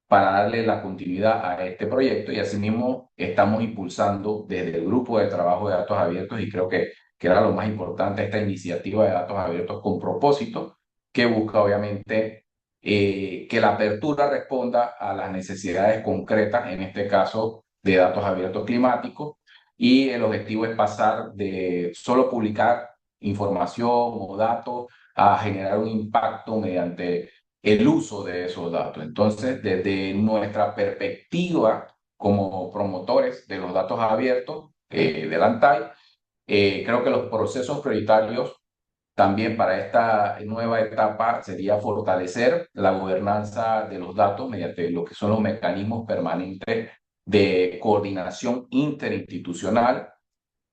para darle la continuidad a este proyecto, y asimismo estamos impulsando desde el grupo de trabajo de datos abiertos, y creo que era lo más importante, esta iniciativa de datos abiertos con propósito, que busca obviamente que la apertura responda a las necesidades concretas, en este caso de datos abiertos climáticos, y el objetivo es pasar de solo publicar información o datos a generar un impacto mediante el uso de esos datos. Entonces, desde nuestra perspectiva como promotores de los datos abiertos de la ANTAI, creo que los procesos prioritarios también para esta nueva etapa sería fortalecer la gobernanza de los datos mediante lo que son los mecanismos permanentes de coordinación interinstitucional,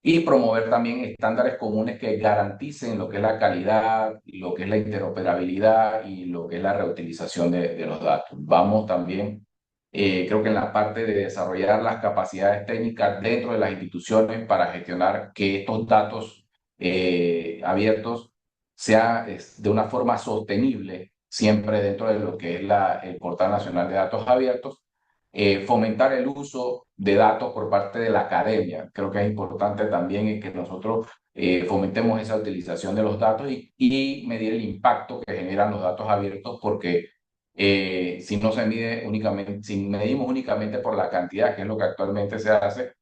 y promover también estándares comunes que garanticen lo que es la calidad, lo que es la interoperabilidad y lo que es la reutilización de los datos. Vamos también, creo que en la parte de desarrollar las capacidades técnicas dentro de las instituciones para gestionar que estos datos abiertos sea de una forma sostenible, siempre dentro de lo que es el Portal Nacional de Datos Abiertos. Fomentar el uso de datos por parte de la academia. Creo que es importante también que nosotros fomentemos esa utilización de los datos y medir el impacto que generan los datos abiertos, porque si no se mide únicamente, si medimos únicamente por la cantidad, que es lo que actualmente se hace,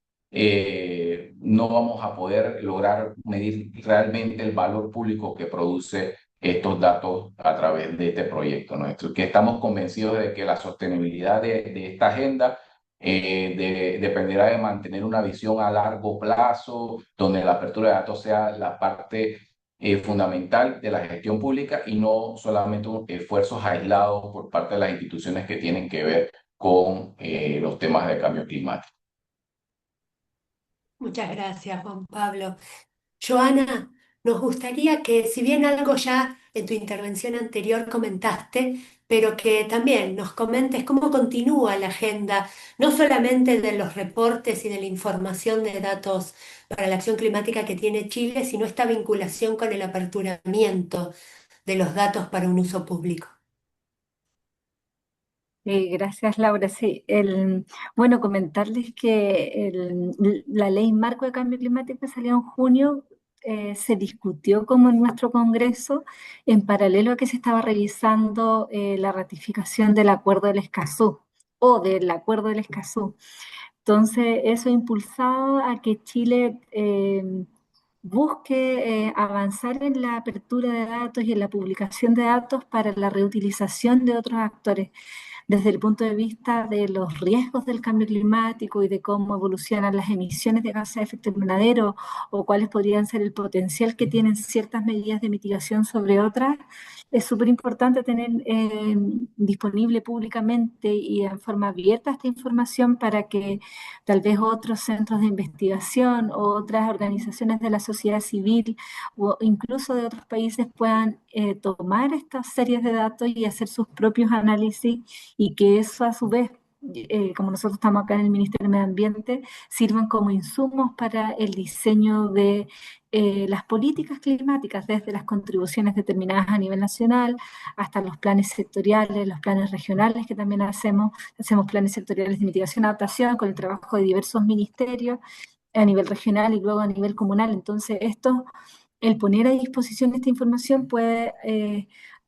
no vamos a poder lograr medir realmente el valor público que produce estos datos a través de este proyecto nuestro, que estamos convencidos de que la sostenibilidad de esta agenda dependerá de mantener una visión a largo plazo, donde la apertura de datos sea la parte fundamental de la gestión pública y no solamente esfuerzos aislados por parte de las instituciones que tienen que ver con los temas de cambio climático. Muchas gracias, Juan Pablo. Joana, nos gustaría que, si bien algo ya en tu intervención anterior comentaste, pero que también nos comentes cómo continúa la agenda, no solamente de los reportes y de la información de datos para la acción climática que tiene Chile, sino esta vinculación con el aperturamiento de los datos para un uso público. Gracias, Laura. Sí, bueno, comentarles que la ley marco de cambio climático que salió en junio se discutió como en nuestro Congreso en paralelo a que se estaba revisando la ratificación del Acuerdo del Escazú o del Acuerdo del Escazú. Entonces, eso ha impulsado a que Chile busque avanzar en la apertura de datos y en la publicación de datos para la reutilización de otros actores. desde el punto de vista de los riesgos del cambio climático y de cómo evolucionan las emisiones de gases de efecto invernadero o cuáles podrían ser el potencial que tienen ciertas medidas de mitigación sobre otras, es súper importante tener disponible públicamente y en forma abierta esta información para que tal vez otros centros de investigación o otras organizaciones de la sociedad civil o incluso de otros países puedan tomar estas series de datos y hacer sus propios análisis y que eso a su vez, como nosotros estamos acá en el Ministerio de Medio Ambiente, sirvan como insumos para el diseño de las políticas climáticas, desde las contribuciones determinadas a nivel nacional hasta los planes sectoriales, los planes regionales que también hacemos planes sectoriales de mitigación y adaptación con el trabajo de diversos ministerios a nivel regional y luego a nivel comunal. Entonces, el poner a disposición esta información puede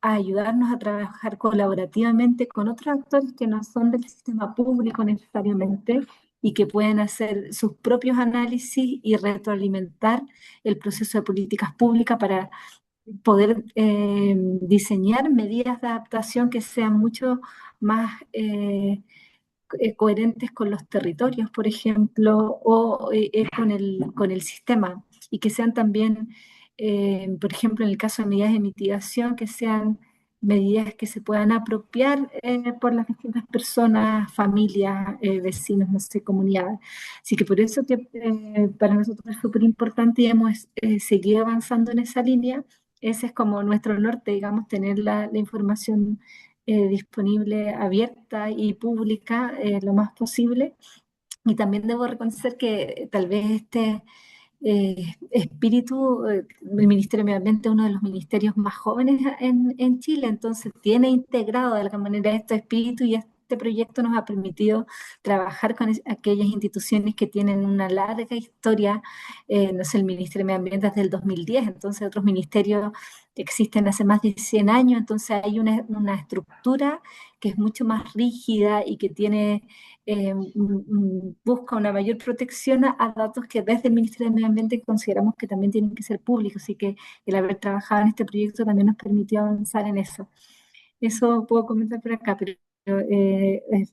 ayudarnos a trabajar colaborativamente con otros actores que no son del sistema público necesariamente y que pueden hacer sus propios análisis y retroalimentar el proceso de políticas públicas para poder diseñar medidas de adaptación que sean mucho más coherentes con los territorios, por ejemplo, o con el sistema, y que sean también, por ejemplo, en el caso de medidas de mitigación, que sean medidas que se puedan apropiar por las distintas personas, familias, vecinos, no sé, comunidades. Así que por eso que para nosotros es súper importante y hemos seguido avanzando en esa línea. Ese es como nuestro norte, digamos, tener la información disponible, abierta y pública lo más posible. Y también debo reconocer que tal vez este espíritu, el Ministerio de Medio Ambiente es uno de los ministerios más jóvenes en Chile, entonces tiene integrado de alguna manera este espíritu y este proyecto nos ha permitido trabajar con aquellas instituciones que tienen una larga historia, no sé, el Ministerio de Medio Ambiente desde el 2010, entonces otros ministerios existen hace más de 100 años, entonces hay una estructura que es mucho más rígida y que tiene busca una mayor protección a datos que desde el Ministerio de Medio Ambiente consideramos que también tienen que ser públicos, así que el haber trabajado en este proyecto también nos permitió avanzar en eso. Eso puedo comentar por acá, pero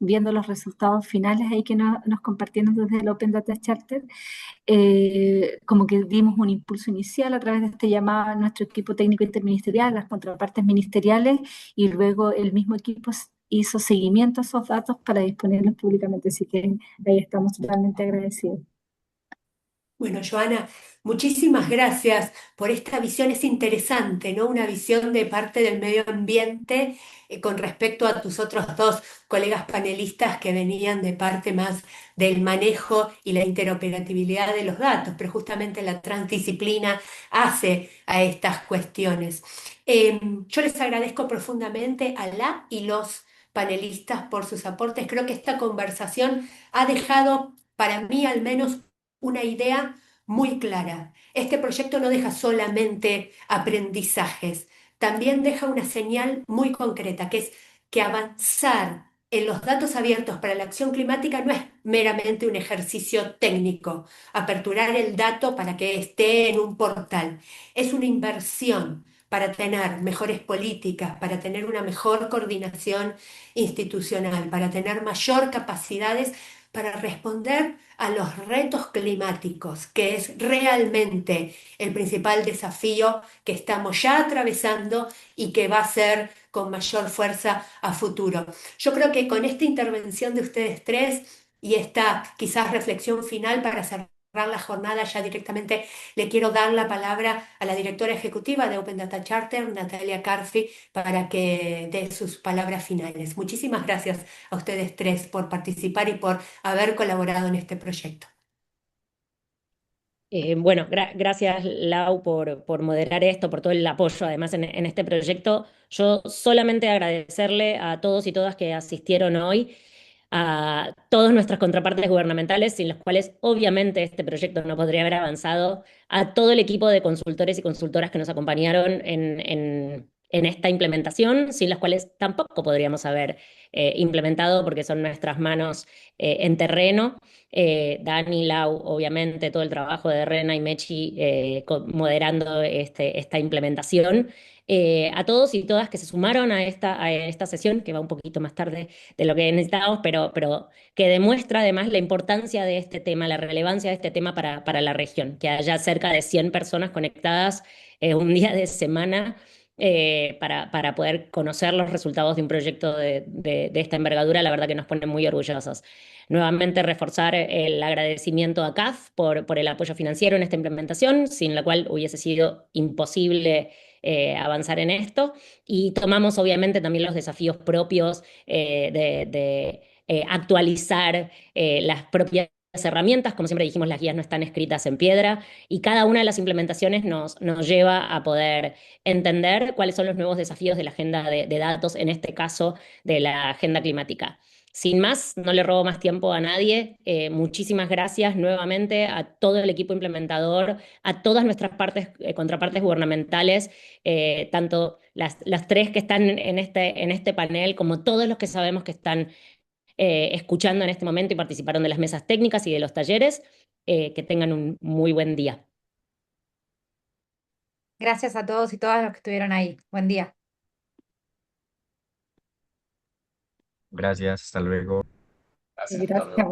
viendo los resultados finales ahí que nos compartieron desde el Open Data Charter, como que dimos un impulso inicial a través de este llamado a nuestro equipo técnico interministerial, las contrapartes ministeriales, y luego el mismo equipo hizo seguimiento a esos datos para disponerlos públicamente, así que ahí estamos totalmente agradecidos. Bueno, Joana, muchísimas gracias por esta visión. Es interesante, ¿no? Una visión de parte del medio ambiente con respecto a tus otros dos colegas panelistas que venían de parte más del manejo y la interoperabilidad de los datos, pero justamente la transdisciplina hace a estas cuestiones. Yo les agradezco profundamente a la y los panelistas por sus aportes. Creo que esta conversación ha dejado, para mí al menos, una idea muy clara. Este proyecto no deja solamente aprendizajes, también deja una señal muy concreta, que es que avanzar en los datos abiertos para la acción climática no es meramente un ejercicio técnico, aperturar el dato para que esté en un portal, es una inversión para tener mejores políticas, para tener una mejor coordinación institucional, para tener mayor capacidades para responder a los retos climáticos, que es realmente el principal desafío que estamos ya atravesando y que va a ser con mayor fuerza a futuro. Yo creo que con esta intervención de ustedes tres y esta quizás reflexión final para cerrar la jornada, ya directamente le quiero dar la palabra a la directora ejecutiva de Open Data Charter, Natalia Carfi, para que dé sus palabras finales. Muchísimas gracias a ustedes tres por participar y por haber colaborado en este proyecto. Bueno, gracias Lau por moderar esto, por todo el apoyo además en este proyecto. Yo solamente agradecerle a todos y todas que asistieron hoy, a todas nuestras contrapartes gubernamentales, sin las cuales obviamente este proyecto no podría haber avanzado, a todo el equipo de consultores y consultoras que nos acompañaron en esta implementación, sin las cuales tampoco podríamos haber implementado porque son nuestras manos en terreno. Dani, Lau, obviamente, todo el trabajo de Rena y Mechi moderando esta implementación. A todos y todas que se sumaron a esta sesión, que va un poquito más tarde de lo que necesitábamos, pero que demuestra además la importancia de este tema, la relevancia de este tema para la región, que haya cerca de 100 personas conectadas un día de semana para poder conocer los resultados de un proyecto de esta envergadura, la verdad que nos pone muy orgullosos. Nuevamente reforzar el agradecimiento a CAF por el apoyo financiero en esta implementación, sin la cual hubiese sido imposible avanzar en esto. Y tomamos obviamente también los desafíos propios de actualizar las propias herramientas. Como siempre dijimos, las guías no están escritas en piedra y cada una de las implementaciones nos lleva a poder entender cuáles son los nuevos desafíos de la agenda de datos, en este caso de la agenda climática. Sin más, no le robo más tiempo a nadie. Muchísimas gracias nuevamente a todo el equipo implementador, a todas nuestras contrapartes gubernamentales, tanto las tres que están en este panel, como todos los que sabemos que están escuchando en este momento y participaron de las mesas técnicas y de los talleres. Que tengan un muy buen día. Gracias a todos y todas los que estuvieron ahí. Buen día. Gracias, hasta luego. Gracias, hasta Gracias. luego.